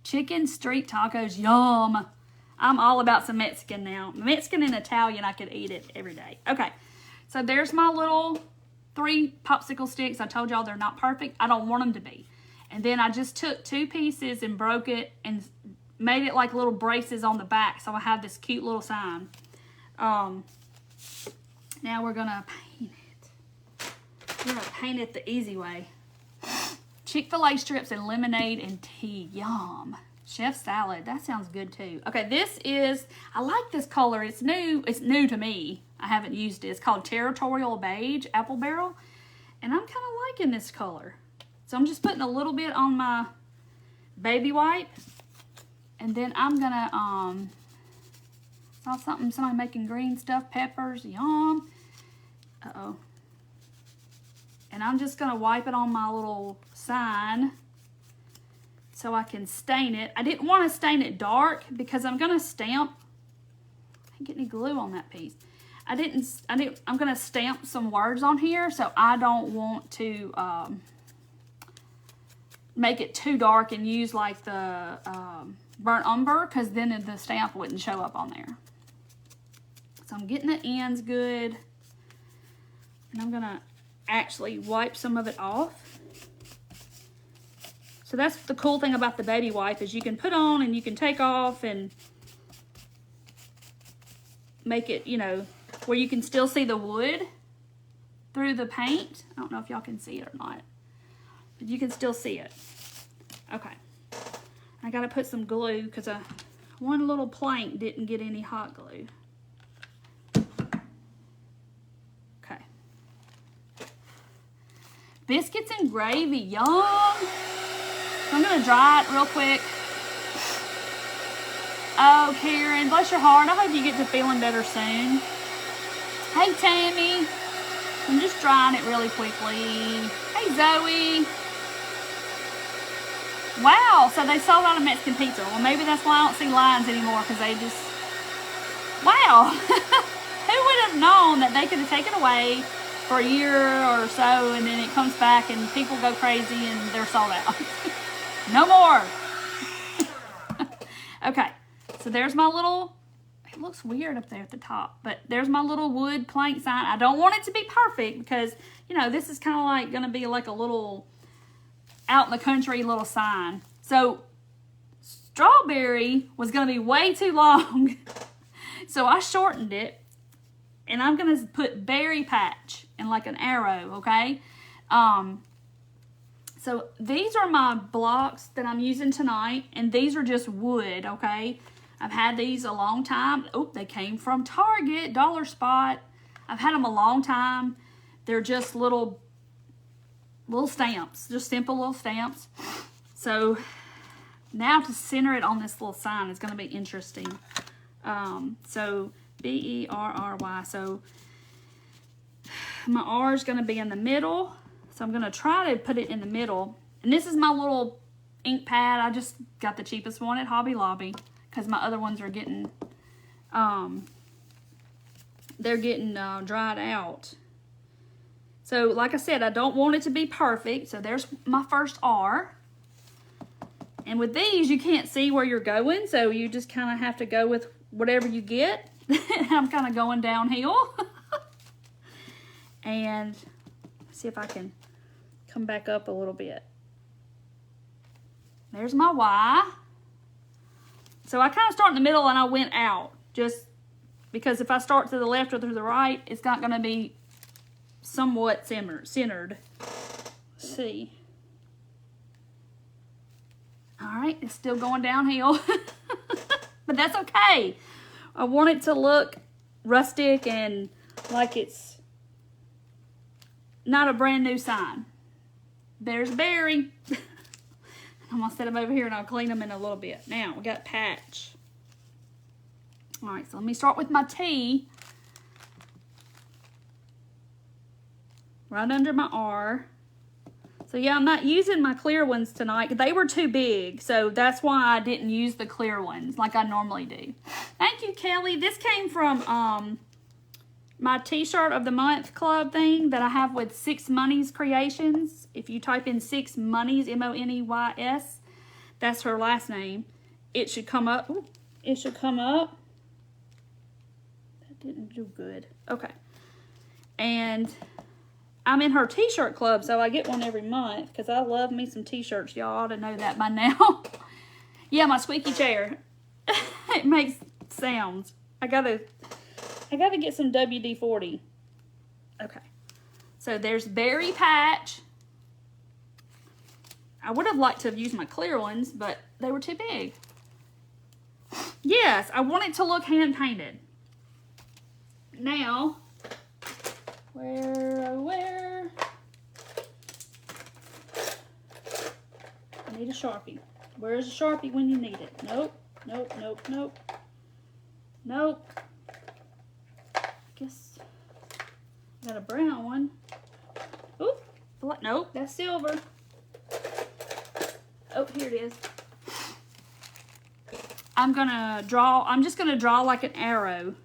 Chicken street tacos. Yum. I'm all about some Mexican now. Mexican and Italian, I could eat it every day. Okay. So there's my little 3 popsicle sticks. I told y'all they're not perfect. I don't want them to be. And then I just took 2 pieces and broke it and made it like little braces on the back. So I have this cute little sign. Now we're going to paint it. We're going to paint it the easy way. Chick-fil-A strips and lemonade and tea. Yum. Chef salad. That sounds good too. Okay, this is, I like this color. It's new. It's new to me. I haven't used it. It's called Territorial Beige Apple Barrel. And I'm kind of liking this color. So I'm just putting a little bit on my baby wipe. And then I'm going to, saw somebody making green stuffed peppers. Yum. Uh-oh. And I'm just going to wipe it on my little sign. so I can stain it. I didn't want to stain it dark because I'm going to stamp. I didn't get any glue on that piece. I'm going to stamp some words on here, so I don't want to make it too dark and use like the burnt umber, because then the stamp wouldn't show up on there. So I'm getting the ends good, and I'm going to actually wipe some of it off. So that's the cool thing about the baby wipe, is you can put on and you can take off and make it, you know, where you can still see the wood through the paint. I don't know if y'all can see it or not, but you can still see it. Okay. I got to put some glue because one little plank didn't get any hot glue. Okay. Biscuits and gravy, yum. I'm going to dry it real quick. Oh, Karen, bless your heart. I hope you get to feeling better soon. Hey, Tammy. I'm just drying it really quickly. Hey, Zoe. Wow, so they sold out of Mexican pizza. Well, maybe that's why I don't see lines anymore, because they just... Wow. Who would have known that they could have taken away for a year or so, and then it comes back and people go crazy and they're sold out. No more. Okay, so there's my little... It looks weird up there at the top, but there's my little wood plank sign. I don't want it to be perfect because, you know, this is kind of like going to be like a little out in the country little sign. So strawberry was going to be way too long. So I shortened it, and I'm going to put berry patch and like an arrow, okay? So these are my blocks that I'm using tonight, and these are just wood, okay? I've had these a long time. Oh, they came from Target, Dollar Spot. I've had them a long time. They're just little stamps, just simple little stamps. So now to center it on this little sign is going to be interesting. So B-E-R-R-Y. So my R is going to be in the middle. So I'm going to try to put it in the middle. And this is my little ink pad. I just got the cheapest one at Hobby Lobby, because my other ones are getting, they're getting dried out. So like I said, I don't want it to be perfect. So there's my first R. And with these, you can't see where you're going. So you just kind of have to go with whatever you get. I'm kind of going downhill. And see if I can come back up a little bit. There's my Y. So I kind of start in the middle and I went out, just because if I start to the left or to the right, it's not going to be somewhat centered. Let's see. All right, it's still going downhill, but that's okay. I want it to look rustic and like it's not a brand new sign. There's Barry. I'm going to set them over here and I'll clean them in a little bit. Now, we got patch. All right, so let me start with my T. Right under my R. So yeah, I'm not using my clear ones tonight. They were too big, so that's why I didn't use the clear ones like I normally do. Thank you, Kelly. This came from my T-shirt of the month club thing that I have with Six Monies Creations. If you type in Six Monies, M-O-N-E-Y-S, that's her last name. It should come up. Ooh, it should come up. That didn't do good. Okay. And I'm in her T-shirt club, so I get one every month because I love me some T-shirts. Y'all ought to know that by now. Yeah, my squeaky chair. It makes sounds. I gotta get some WD-40. Okay. So there's berry patch. I would have liked to have used my clear ones, but they were too big. Yes, I want it to look hand-painted. Now, where? I need a Sharpie. Where's a Sharpie when you need it? Nope. I guess I got a brown one. Oop, nope, that's silver. Oh, here it is. I'm just gonna draw like an arrow.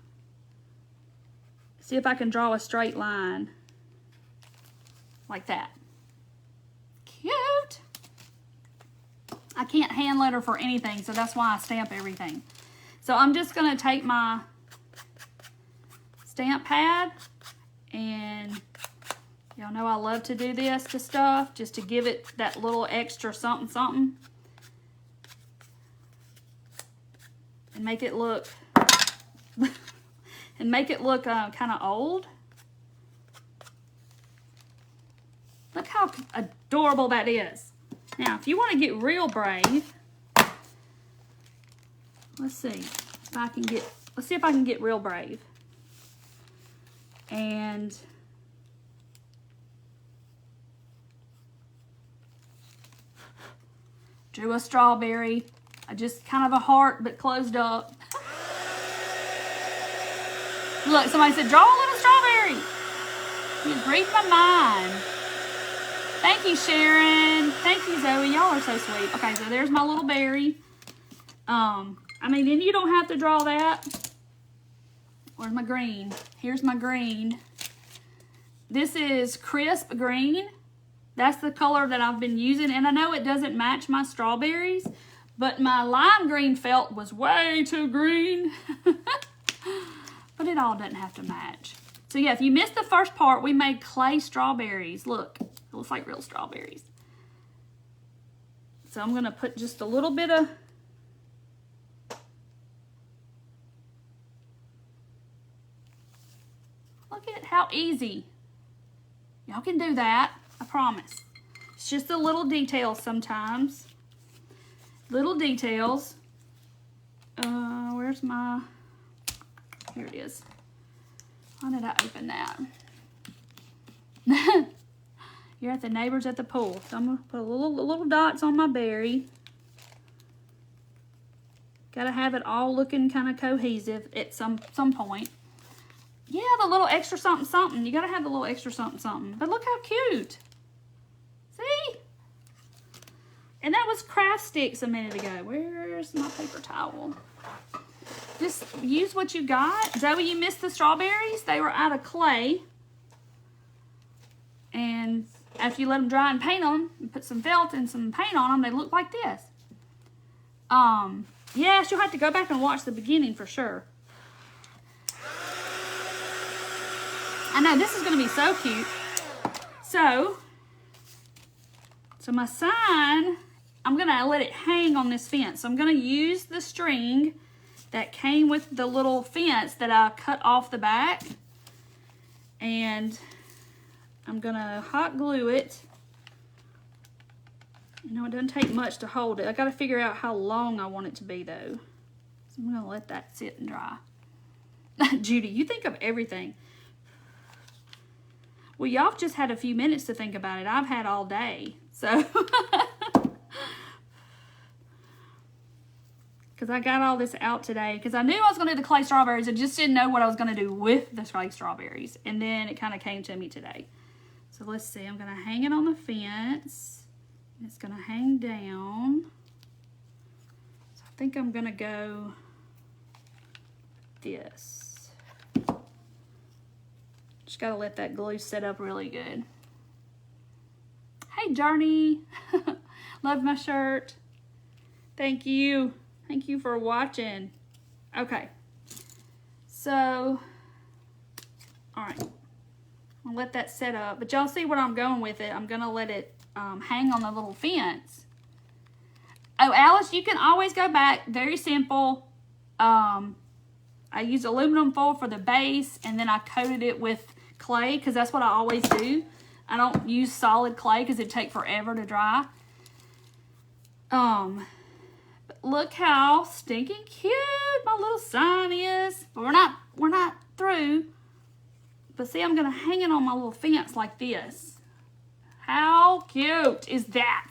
See if I can draw a straight line. Like that. Cute. I can't hand letter for anything, so that's why I stamp everything. So I'm just gonna take my stamp pad, and y'all know I love to do this to stuff, just to give it that little extra something something. And make it look kind of old. Look how adorable that is. Now, if you want to get real brave, let's see if I can get real brave. And drew a strawberry. Just kind of a heart, but closed up. Look, somebody said, draw a little strawberry. You read my mind. Thank you, Sharon. Thank you, Zoe. Y'all are so sweet. Okay, so there's my little berry. I mean, then you don't have to draw that. Where's my green? Here's my green. This is crisp green. That's the color that I've been using. And I know it doesn't match my strawberries, but my lime green felt was way too green. But it all doesn't have to match. So yeah, if you missed the first part, we made clay strawberries. Look, it looks like real strawberries. So I'm gonna put just a little bit of look at how easy. Y'all can do that, I promise. It's just the little details sometimes. Little details. Where's my, here it is. Why did I open that? You're at the neighbors at the pool. So I'm gonna put little dots on my berry. Gotta have it all looking kind of cohesive at some point. Yeah, the little extra something something. You gotta have the little extra something something. But look how cute. See? And that was craft sticks a minute ago. Where's my paper towel? Just use what you got. Zoe, you missed the strawberries. They were out of clay. And after you let them dry and paint them, and put some felt and some paint on them, they look like this. Yes, you'll have to go back and watch the beginning for sure. I know, this is going to be so cute. So my sign, I'm going to let it hang on this fence. So I'm going to use the string that came with the little fence that I cut off the back. And I'm going to hot glue it. You know, it doesn't take much to hold it. I got to figure out how long I want it to be, though. So I'm going to let that sit and dry. Judy, you think of everything. Well, y'all just had a few minutes to think about it. I've had all day. So, because I got all this out today. Because I knew I was going to do the clay strawberries. I just didn't know what I was going to do with the clay strawberries. And then it kind of came to me today. So let's see. I'm going to hang it on the fence. It's going to hang down. So I think I'm going to go this. Just got to let that glue set up really good. Hey, Journey. Love my shirt. Thank you. Thank you for watching. Okay. So, all right. I'll let that set up. But y'all see where I'm going with it. I'm going to let it hang on the little fence. Oh, Alice, you can always go back. Very simple. I used aluminum foil for the base, and then I coated it with clay because that's what I always do. I don't use solid clay because it'd take forever to dry. But look how stinking cute my little sign is. But we're not through. But see, I'm gonna hang it on my little fence like this. How cute is that?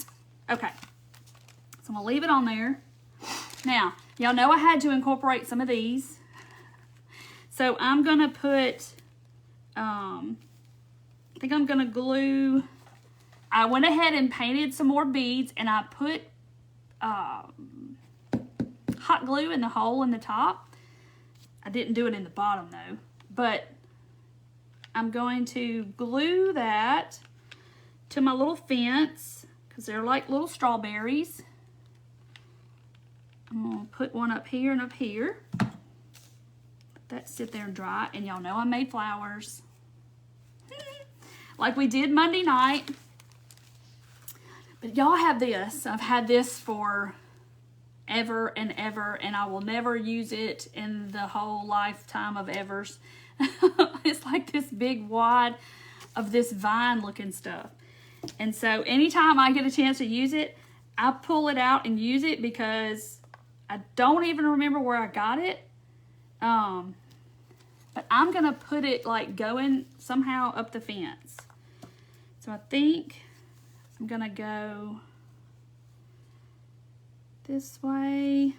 Okay, so I'm gonna leave it on there. Now, y'all know I had to incorporate some of these. So I'm gonna put, I think I'm gonna glue, I went ahead and painted some more beads, and I put hot glue in the hole in the top. I didn't do it in the bottom though, but I'm going to glue that to my little fence because they're like little strawberries. I'm gonna put one up here and up here. Let that sit there and dry, and y'all know I made flowers. Like we did Monday night. But y'all have this. I've had this for ever and ever, and I will never use it in the whole lifetime of evers. It's like this big wad of this vine looking stuff. And so anytime I get a chance to use it, I pull it out and use it because I don't even remember where I got it. But I'm gonna put it like going somehow up the fence. So I think I'm gonna go this way.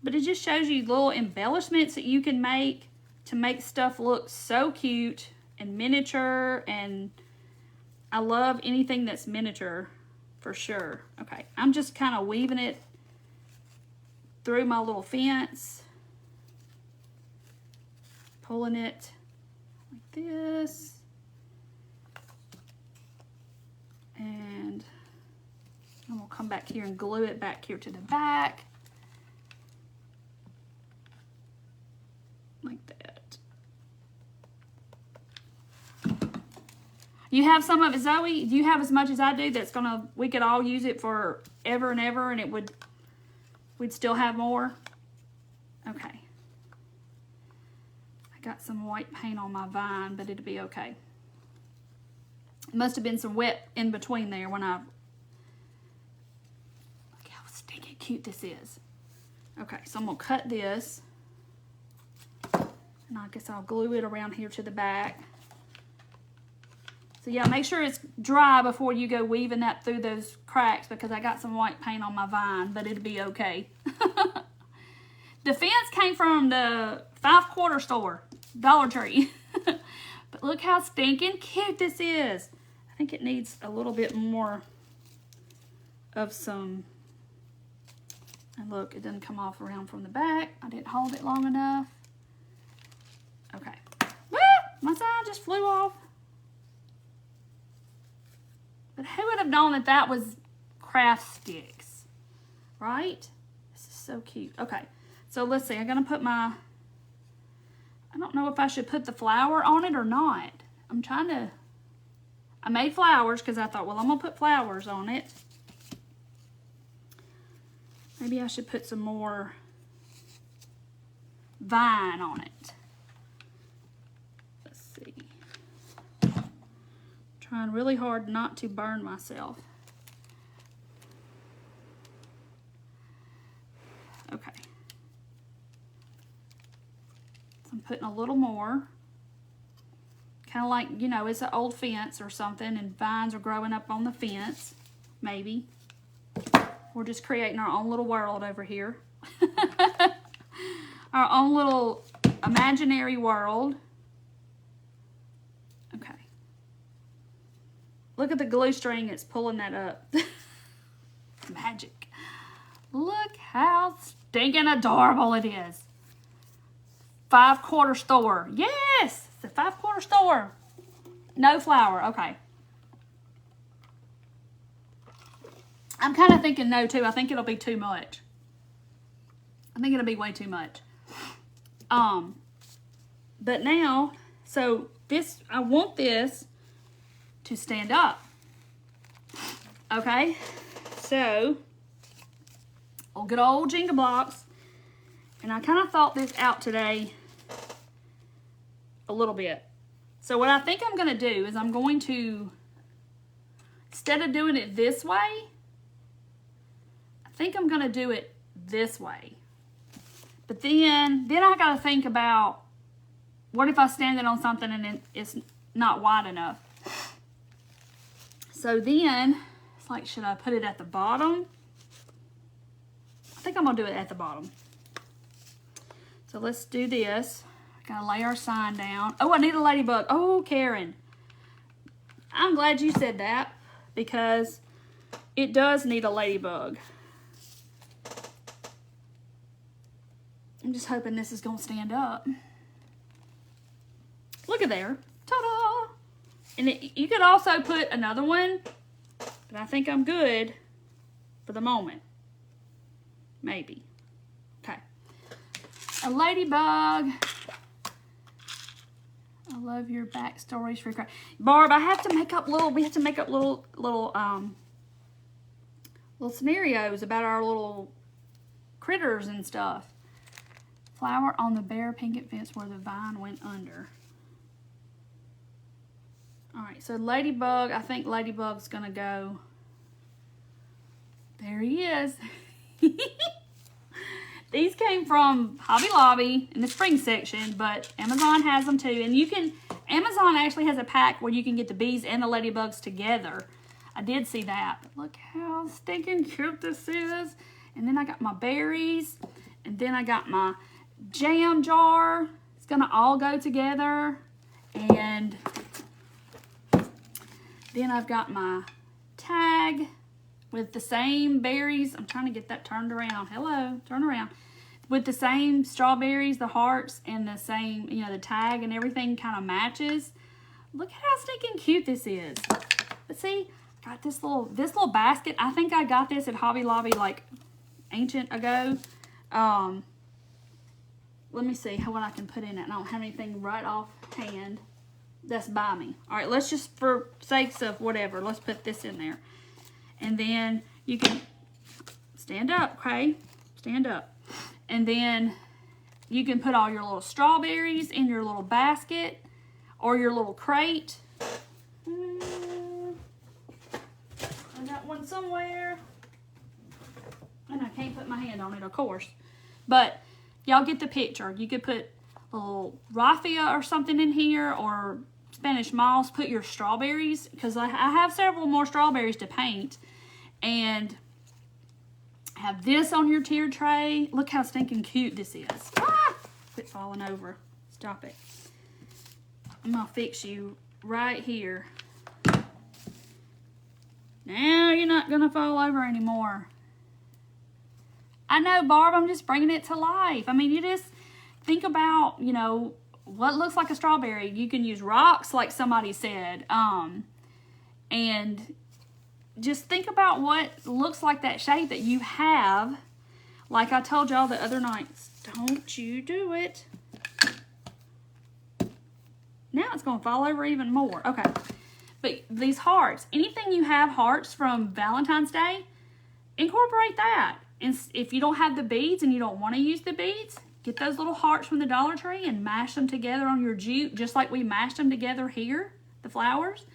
But it just shows you little embellishments that you can make to make stuff look so cute and miniature, and I love anything that's miniature for sure. Okay, I'm just kind of weaving it through my little fence, pulling it like this. And I'm gonna come back here and glue it back here to the back. Like that. You have some of it, Zoe? Do you have as much as I do that's we could all use it for ever and ever and we'd still have more? Okay. I got some white paint on my vine, but it'll be okay. Must have been some wet in between there when look how stinking cute this is. Okay, so I'm gonna cut this, and I guess I'll glue it around here to the back. So yeah, make sure it's dry before you go weaving that through those cracks because I got some white paint on my vine, but it'll be okay. The fence came from the 5-quarter store, Dollar Tree. But look how stinking cute this is. I think it needs a little bit more of some, and look, it doesn't come off around from the back. I didn't hold it long enough. Okay. Ah, my sign just flew off. But who would have known that that was craft sticks, right? This is so cute. Okay, so let's see. I'm going to put I don't know if I should put the flower on it or not. I made flowers because I thought, well, I'm going to put flowers on it. Maybe I should put some more vine on it. Let's see. Trying really hard not to burn myself. Okay. So I'm putting a little more. Kind of like, you know, it's an old fence or something and vines are growing up on the fence, maybe. We're just creating our own little world over here. Our own little imaginary world. Okay. Look at the glue string, it's pulling that up. Magic. Look how stinking adorable it is. 5-quarter store. Yes! The 5-quarter store. No flour. Okay. I'm kind of thinking no too. I think it'll be too much. I think it'll be way too much. But now, so this, I want this to stand up. Okay. So, we'll get old Jenga blocks. And I kind of thought this out today a little bit. So what I think I'm going to do is I'm going to, instead of doing it this way, I think I'm going to do it this way. But then I got to think about, what if I stand it on something and it's not wide enough? So then, it's like, should I put it at the bottom? I think I'm going to do it at the bottom. So let's do this. Gotta lay our sign down. Oh, I need a ladybug. Oh, Karen. I'm glad you said that because it does need a ladybug. I'm just hoping this is going to stand up. Look at there. Ta-da! And you could also put another one, but I think I'm good for the moment. Maybe. Okay. A ladybug. I love your backstories for Barb. I have to make up little scenarios about our little critters and stuff. Flower on the bare picket fence where the vine went under. Alright, so Ladybug, I think Ladybug's gonna go. There he is. These came from Hobby Lobby in the spring section, but Amazon has them too. And Amazon actually has a pack where you can get the bees and the ladybugs together. I did see that. But look how stinking cute this is. And then I got my berries. And then I got my jam jar. It's gonna all go together. And then I've got my tag with the same berries. I'm trying to get that turned around. Hello, turn around. With the same strawberries, the hearts, and the same, the tag and everything kind of matches. Look at how stinking cute this is. But see, I got this little basket. I think I got this at Hobby Lobby like ancient ago. Let me see what I can put in it. I don't have anything right off hand that's by me. All right, let's just, for sakes of whatever, let's put this in there. And then you can stand up, okay? Stand up. And then you can put all your little strawberries in your little basket or your little crate. I got one somewhere. And I can't put my hand on it, of course. But y'all get the picture. You could put a little raffia or something in here, or Spanish moss. Put your strawberries, because I have several more strawberries to paint. And have this on your tier tray. Look how stinking cute this is. Ah! Quit falling over. Stop it. I'm going to fix you right here. Now you're not going to fall over anymore. I know, Barb, I'm just bringing it to life. I mean, you just think about, what looks like a strawberry. You can use rocks, like somebody said. And just think about what looks like that shape that you have. Like I told y'all the other nights, don't you do it. Now it's going to fall over even more. Okay. But these hearts, anything you have hearts from Valentine's Day, incorporate that. And if you don't have the beads and you don't want to use the beads, get those little hearts from the Dollar Tree and mash them together on your jute, just like we mashed them together here, the flowers.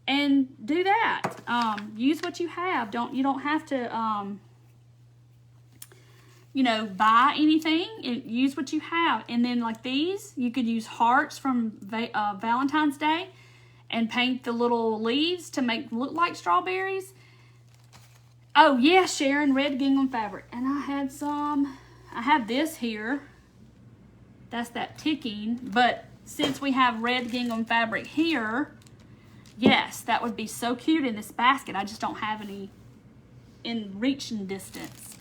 And do that. Use what you have. You don't have to, buy anything. Use what you have. And then like these, you could use hearts from Valentine's Day and paint the little leaves to look like strawberries. Oh yeah, Sharon, red gingham fabric. And I have this here. That's that ticking. But since we have red gingham fabric here, yes, that would be so cute in this basket. I just don't have any in reaching distance.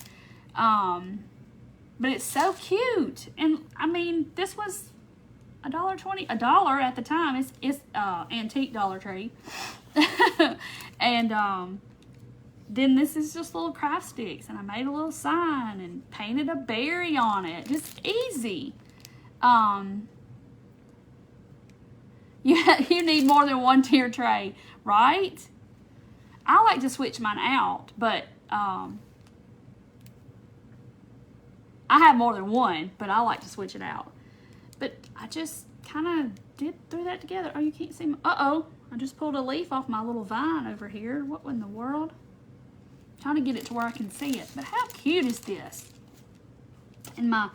But it's so cute. And I mean, this was $1.20, $1 at the time. It's antique Dollar Tree. And then this is just little craft sticks. And I made a little sign and painted a berry on it. Just easy. You need more than one tier tray, right? I like to switch mine out, but I have more than one, but I like to switch it out. But I just kind of threw that together. Oh, you can't see my, uh-oh. I just pulled a leaf off my little vine over here. What in the world? I'm trying to get it to where I can see it. But how cute is this? And my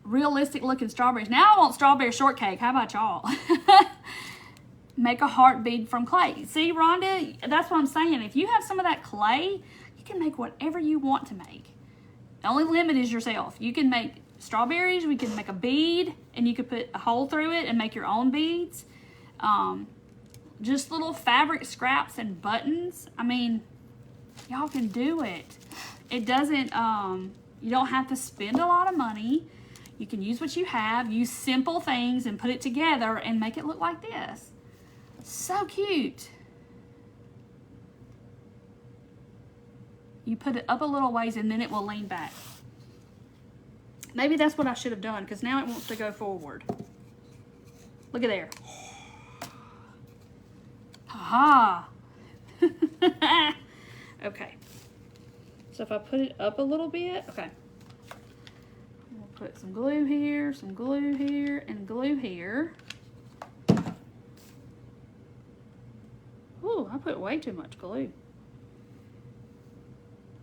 realistic looking strawberries. Now I want strawberry shortcake. How about y'all? Make a heart bead from clay. See, Rhonda, that's what I'm saying. If you have some of that clay, you can make whatever you want to make. The only limit is yourself. You can make strawberries, we can make a bead, and you could put a hole through it and make your own beads. Just little fabric scraps and buttons. I mean, y'all can do it. It doesn't, You don't have to spend a lot of money. You can use what you have, use simple things and put it together and make it look like this. So cute. You put it up a little ways and then it will lean back. Maybe that's what I should have done because now it wants to go forward. Look at there. Ha ha. Okay. So if I put it up a little bit, okay. We'll put some glue here, and glue here. Ooh, I put way too much glue.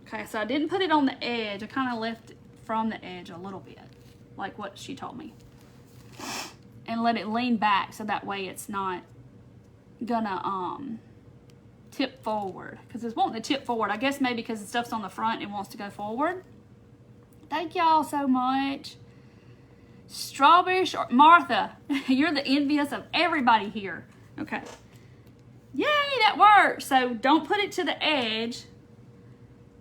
Okay, so I didn't put it on the edge. I kind of left it from the edge a little bit, like what she told me. And let it lean back so that way it's not gonna tip forward. Because it's wanting to tip forward. I guess maybe because the stuff's on the front, it wants to go forward. Thank y'all so much. Strawberry Martha, you're the envious of everybody here. Okay. Yay, that works. So don't put it to the edge.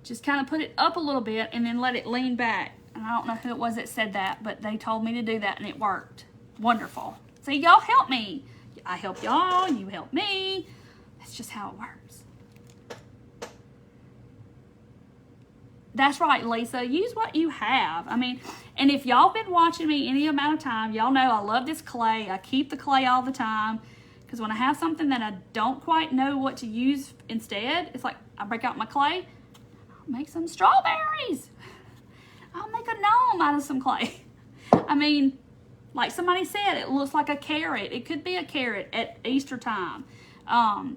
Just kind of put it up a little bit and then let it lean back. And I don't know who it was that said that, but they told me to do that and it worked. Wonderful. See, y'all help me. I help y'all, you help me. That's just how it works. That's right, Lisa. Use what you have. I mean, and if y'all been watching me any amount of time, y'all know I love this clay. I keep the clay all the time because when I have something that I don't quite know what to use instead, it's like I break out my clay, I'll make some strawberries. I'll make a gnome out of some clay. I mean, like somebody said, it looks like a carrot. It could be a carrot at Easter time.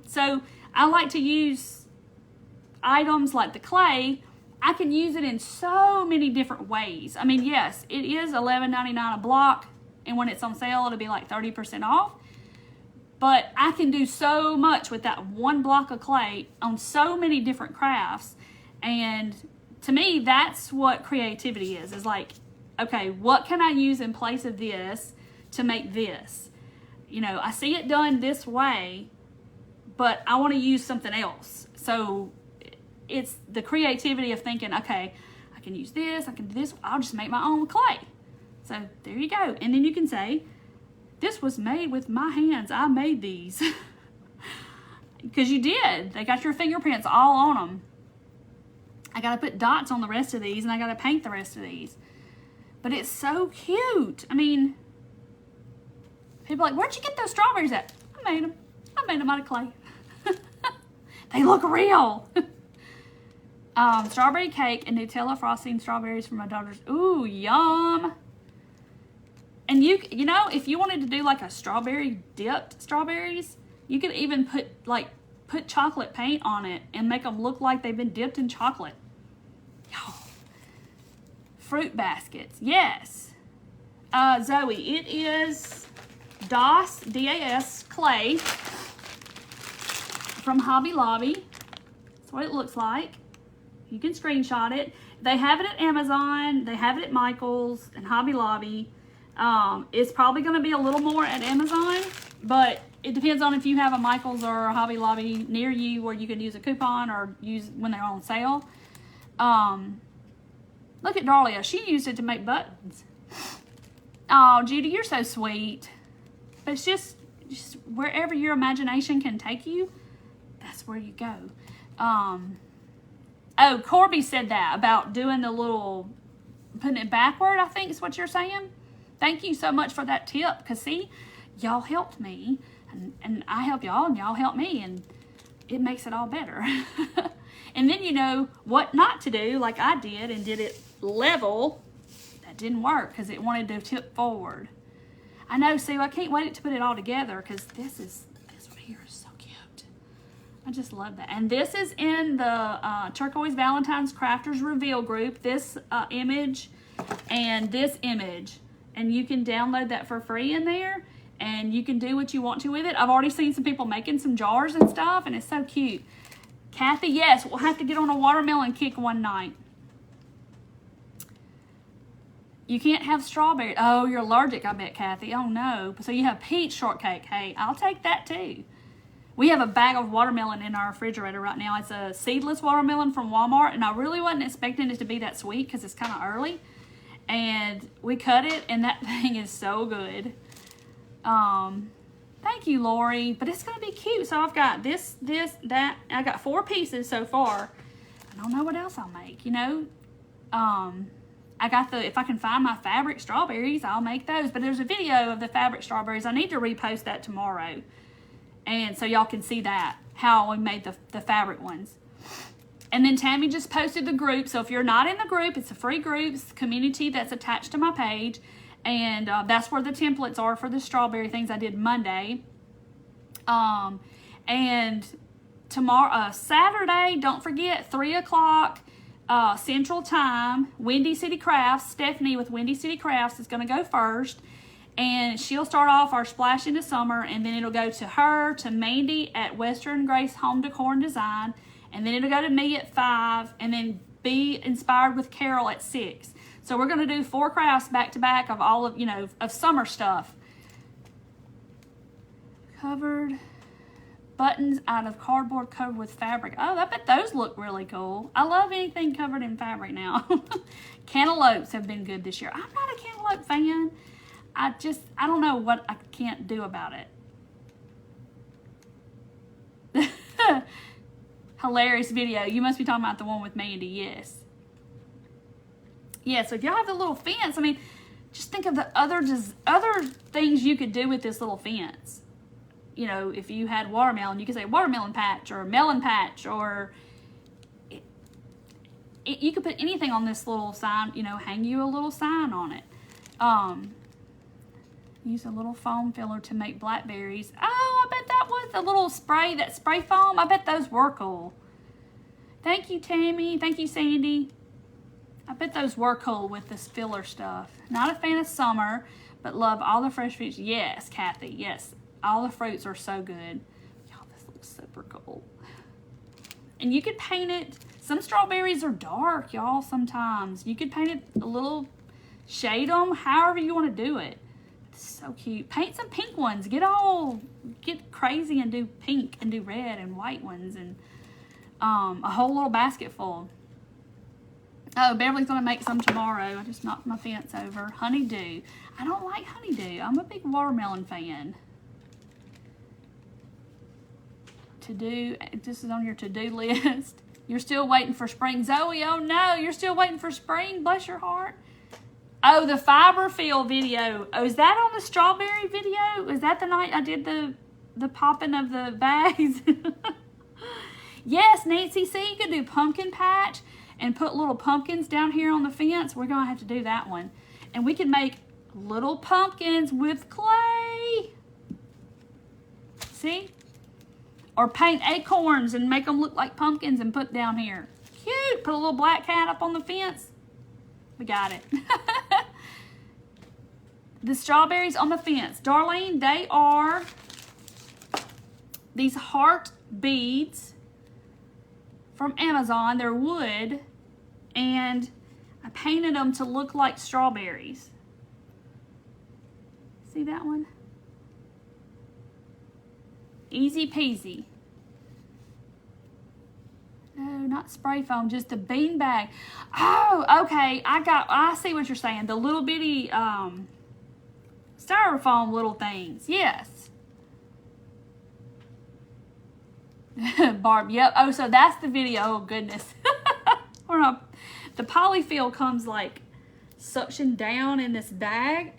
So I like to use items like the clay. I can use it in so many different ways. I mean, yes, it is $11.99 a block, and when it's on sale, it'll be like 30% off. But I can do so much with that one block of clay on so many different crafts. And to me, that's what creativity is like, okay, what can I use in place of this to make this? You know, I see it done this way, but I want to use something else. So it's the creativity of thinking, okay, I can use this, I can do this, I'll just make my own clay. So there you go. And then you can say, this was made with my hands. I made these. Because you did. They got your fingerprints all on them. I got to put dots on the rest of these, and I got to paint the rest of these. But it's so cute. I mean, people are like, where'd you get those strawberries at? I made them. I made them out of clay. They look real. Strawberry cake and Nutella frosting strawberries for my daughters. Ooh, yum. And you know, if you wanted to do like a strawberry dipped strawberries, you could even put chocolate paint on it and make them look like they've been dipped in chocolate. Fruit baskets, yes. Zoe, it is DAS, D-A-S, clay from Hobby Lobby. That's what it looks like. You can screenshot it. They have it at Amazon. They have it at Michael's and Hobby Lobby. It's probably going to be a little more at Amazon, but it depends on if you have a Michael's or a Hobby Lobby near you where you can use a coupon or use when they're on sale. Look at Dahlia. She used it to make buttons. Oh, Judy, you're so sweet. But it's just wherever your imagination can take you, that's where you go. Oh, Corby said that about doing the little, putting it backward, I think is what you're saying. Thank you so much for that tip. Because, see, y'all helped me, and I help y'all, and y'all help me, and it makes it all better. And then you know what not to do, like I did, and did it level. That didn't work because it wanted to tip forward. I know, Sue, I can't wait to put it all together because this right here is so cute. I just love that. And this is in the Turquoise Valentine's Crafters Reveal group, this image and this image. And you can download that for free in there, and you can do what you want to with it. I've already seen some people making some jars and stuff, and it's so cute. Kathy, yes, we'll have to get on a watermelon kick one night. You can't have strawberry. Oh, you're allergic, I bet, Kathy. Oh, no. So you have peach shortcake. Hey, I'll take that, too. We have a bag of watermelon in our refrigerator right now. It's a seedless watermelon from Walmart, and I really wasn't expecting it to be that sweet because it's kind of early. And we cut it, and that thing is so good. Thank you, Lori. But it's going to be cute. So I've got this, that. I got 4 pieces so far. I don't know what else I'll make, you know. I got if I can find my fabric strawberries, I'll make those. But there's a video of the fabric strawberries. I need to repost that tomorrow. And so y'all can see that, how we made the fabric ones. And then Tammy just posted the group. So if you're not in the group, it's a free group. It's a community that's attached to my page. And that's where the templates are for the strawberry things I did Monday. And tomorrow, Saturday, don't forget, 3 o'clock Central Time, Windy City Crafts. Stephanie with Windy City Crafts is going to go first. And she'll start off our Splash into Summer, and then it'll go to her, to Mandy at Western Grace Home Decor and Design, and then it'll go to me at 5, and then Be Inspired with Carol at 6. So we're going to do 4 crafts back to back of all of, you know, of summer stuff. Covered buttons out of cardboard covered with fabric. Oh, I bet those look really cool. I love anything covered in fabric now. Cantaloupes have been good this year. I'm not a cantaloupe fan. I don't know what I can't do about it. Hilarious video. You must be talking about the one with Mandy. Yes. Yeah, so if y'all have the little fence, I mean, just think of the other things you could do with this little fence. You know, if you had watermelon, you could say watermelon patch or melon patch, or you could put anything on this little sign, you know, hang you a little sign on it. Use a little foam filler to make blackberries. Oh, I bet that was the little spray, that spray foam. I bet those were cool. Thank you, Tammy. Thank you, Sandy. I bet those were cool with this filler stuff. Not a fan of summer, but love all the fresh fruits. Yes, Kathy, yes. All the fruits are so good. Y'all, this looks super cool. And you could paint it. Some strawberries are dark, y'all, sometimes. You could paint it a little, shade them, however you want to do it. It's so cute. Paint some pink ones. Get crazy and do pink and do red and white ones, and a whole little basket full. Oh, Beverly's going to make some tomorrow. I just knocked my fence over. Honeydew. I don't like honeydew. I'm a big watermelon fan. This is on your to-do list. You're still waiting for spring. Zoe, oh no, you're still waiting for spring? Bless your heart. Oh, the fiber fill video. Oh, is that on the strawberry video? Is that the night I did the popping of the bags? Yes, Nancy, see, you could do pumpkin patch and put little pumpkins down here on the fence. We're going to have to do that one. And we can make little pumpkins with clay. See? Or paint acorns and make them look like pumpkins and put down here. Cute. Put a little black cat up on the fence. We got it. The strawberries on the fence. Darlene, they are these heart beads from Amazon. They're wood, and I painted them to look like strawberries. See that one? Easy peasy. No, not spray foam, just a bean bag. Oh, okay. I see what you're saying. The little bitty styrofoam little things. Yes. Barb, yep. Oh, so that's the video. Oh, goodness. The polyfill comes like suction down in this bag.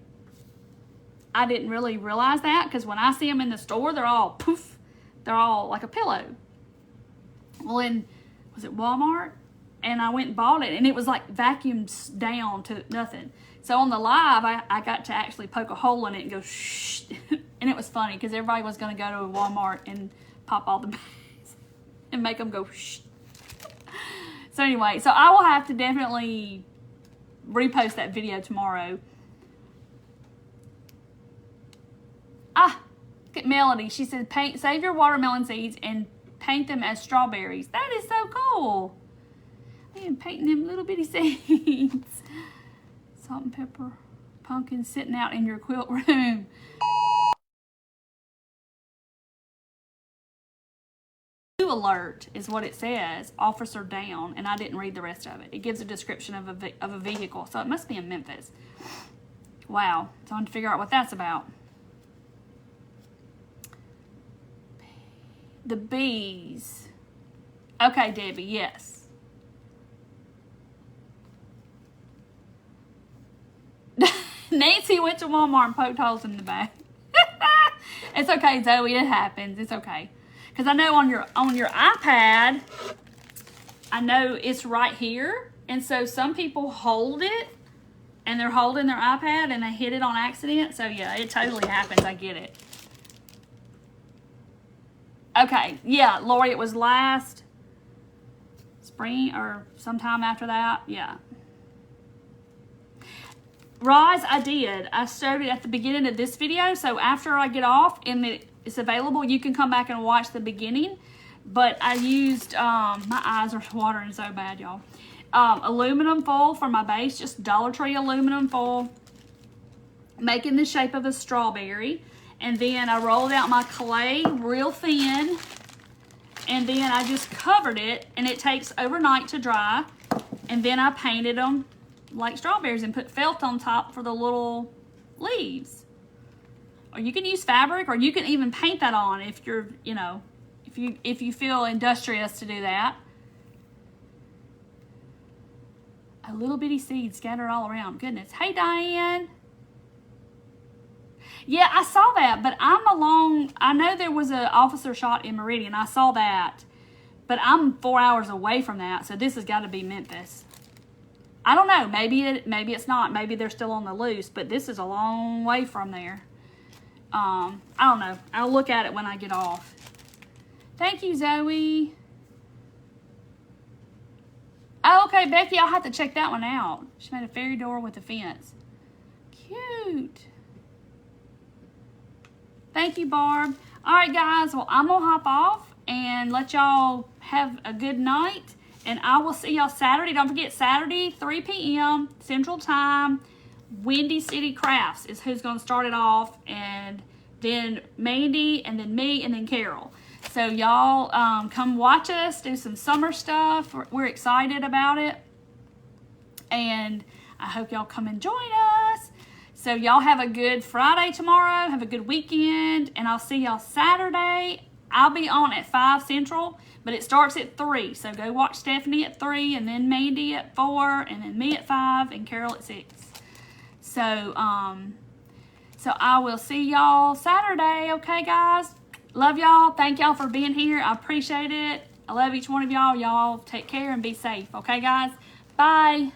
I didn't really realize that, because when I see them in the store, they're all poof. They're all like a pillow. Well, was it Walmart? And I went and bought it, and it was like vacuumed down to nothing. So on the live, I got to actually poke a hole in it and go shh. And it was funny, because everybody was going to go to a Walmart and pop all the bags and make them go shh. So anyway, so I will have to definitely repost that video tomorrow. Look at Melody. She said, save your watermelon seeds and paint them as strawberries. That is so cool. I am painting them little bitty seeds. Salt and pepper pumpkins sitting out in your quilt room. alert is what it says, officer down, and I didn't read the rest of it. It gives a description of a vehicle, so it must be in Memphis. Wow, so I want to figure out what that's about. The bees. Okay, Debbie, yes. Nancy went to Walmart and poked holes in the bag. It's okay, Zoe, it happens. It's okay. Because I know on your iPad, I know it's right here. And so some people hold it and they're holding their iPad and they hit it on accident. So yeah, it totally happens. I get it. Okay, yeah, Lori, it was last spring or sometime after that. Yeah. Roz, I did. I showed it at the beginning of this video. So after I get off and it's available, you can come back and watch the beginning. But I used, my eyes are watering so bad, y'all. Aluminum foil for my base, just Dollar Tree aluminum foil, making the shape of a strawberry. And then I rolled out my clay real thin. And then I just covered it, and it takes overnight to dry. And then I painted them like strawberries and put felt on top for the little leaves. Or you can use fabric, or you can even paint that on if you're, you know, if you feel industrious to do that. A little bitty seed scattered all around. Goodness. Hey, Diane. Yeah, I saw that, but I'm along. I know there was an officer shot in Meridian. I saw that, but I'm 4 hours away from that, so this has got to be Memphis. I don't know. Maybe it's not. Maybe they're still on the loose, but this is a long way from there. I don't know. I'll look at it when I get off. Thank you, Zoe. Oh, okay, Becky, I'll have to check that one out. She made a fairy door with a fence. Cute. Thank you, Barb. All right, guys. Well, I'm going to hop off and let y'all have a good night. And I will see y'all Saturday. Don't forget, Saturday, 3 p.m. Central Time. Windy City Crafts is who's going to start it off. And then Mandy, and then me, and then Carol. So y'all come watch us do some summer stuff. We're excited about it. And I hope y'all come and join us. So y'all have a good Friday tomorrow. Have a good weekend. And I'll see y'all Saturday. I'll be on at 5 Central, but it starts at 3. So go watch Stephanie at 3, and then Mandy at 4, and then me at 5, and Carol at 6. So, so I will see y'all Saturday. Okay, guys? Love y'all. Thank y'all for being here. I appreciate it. I love each one of y'all. Y'all take care and be safe. Okay, guys? Bye.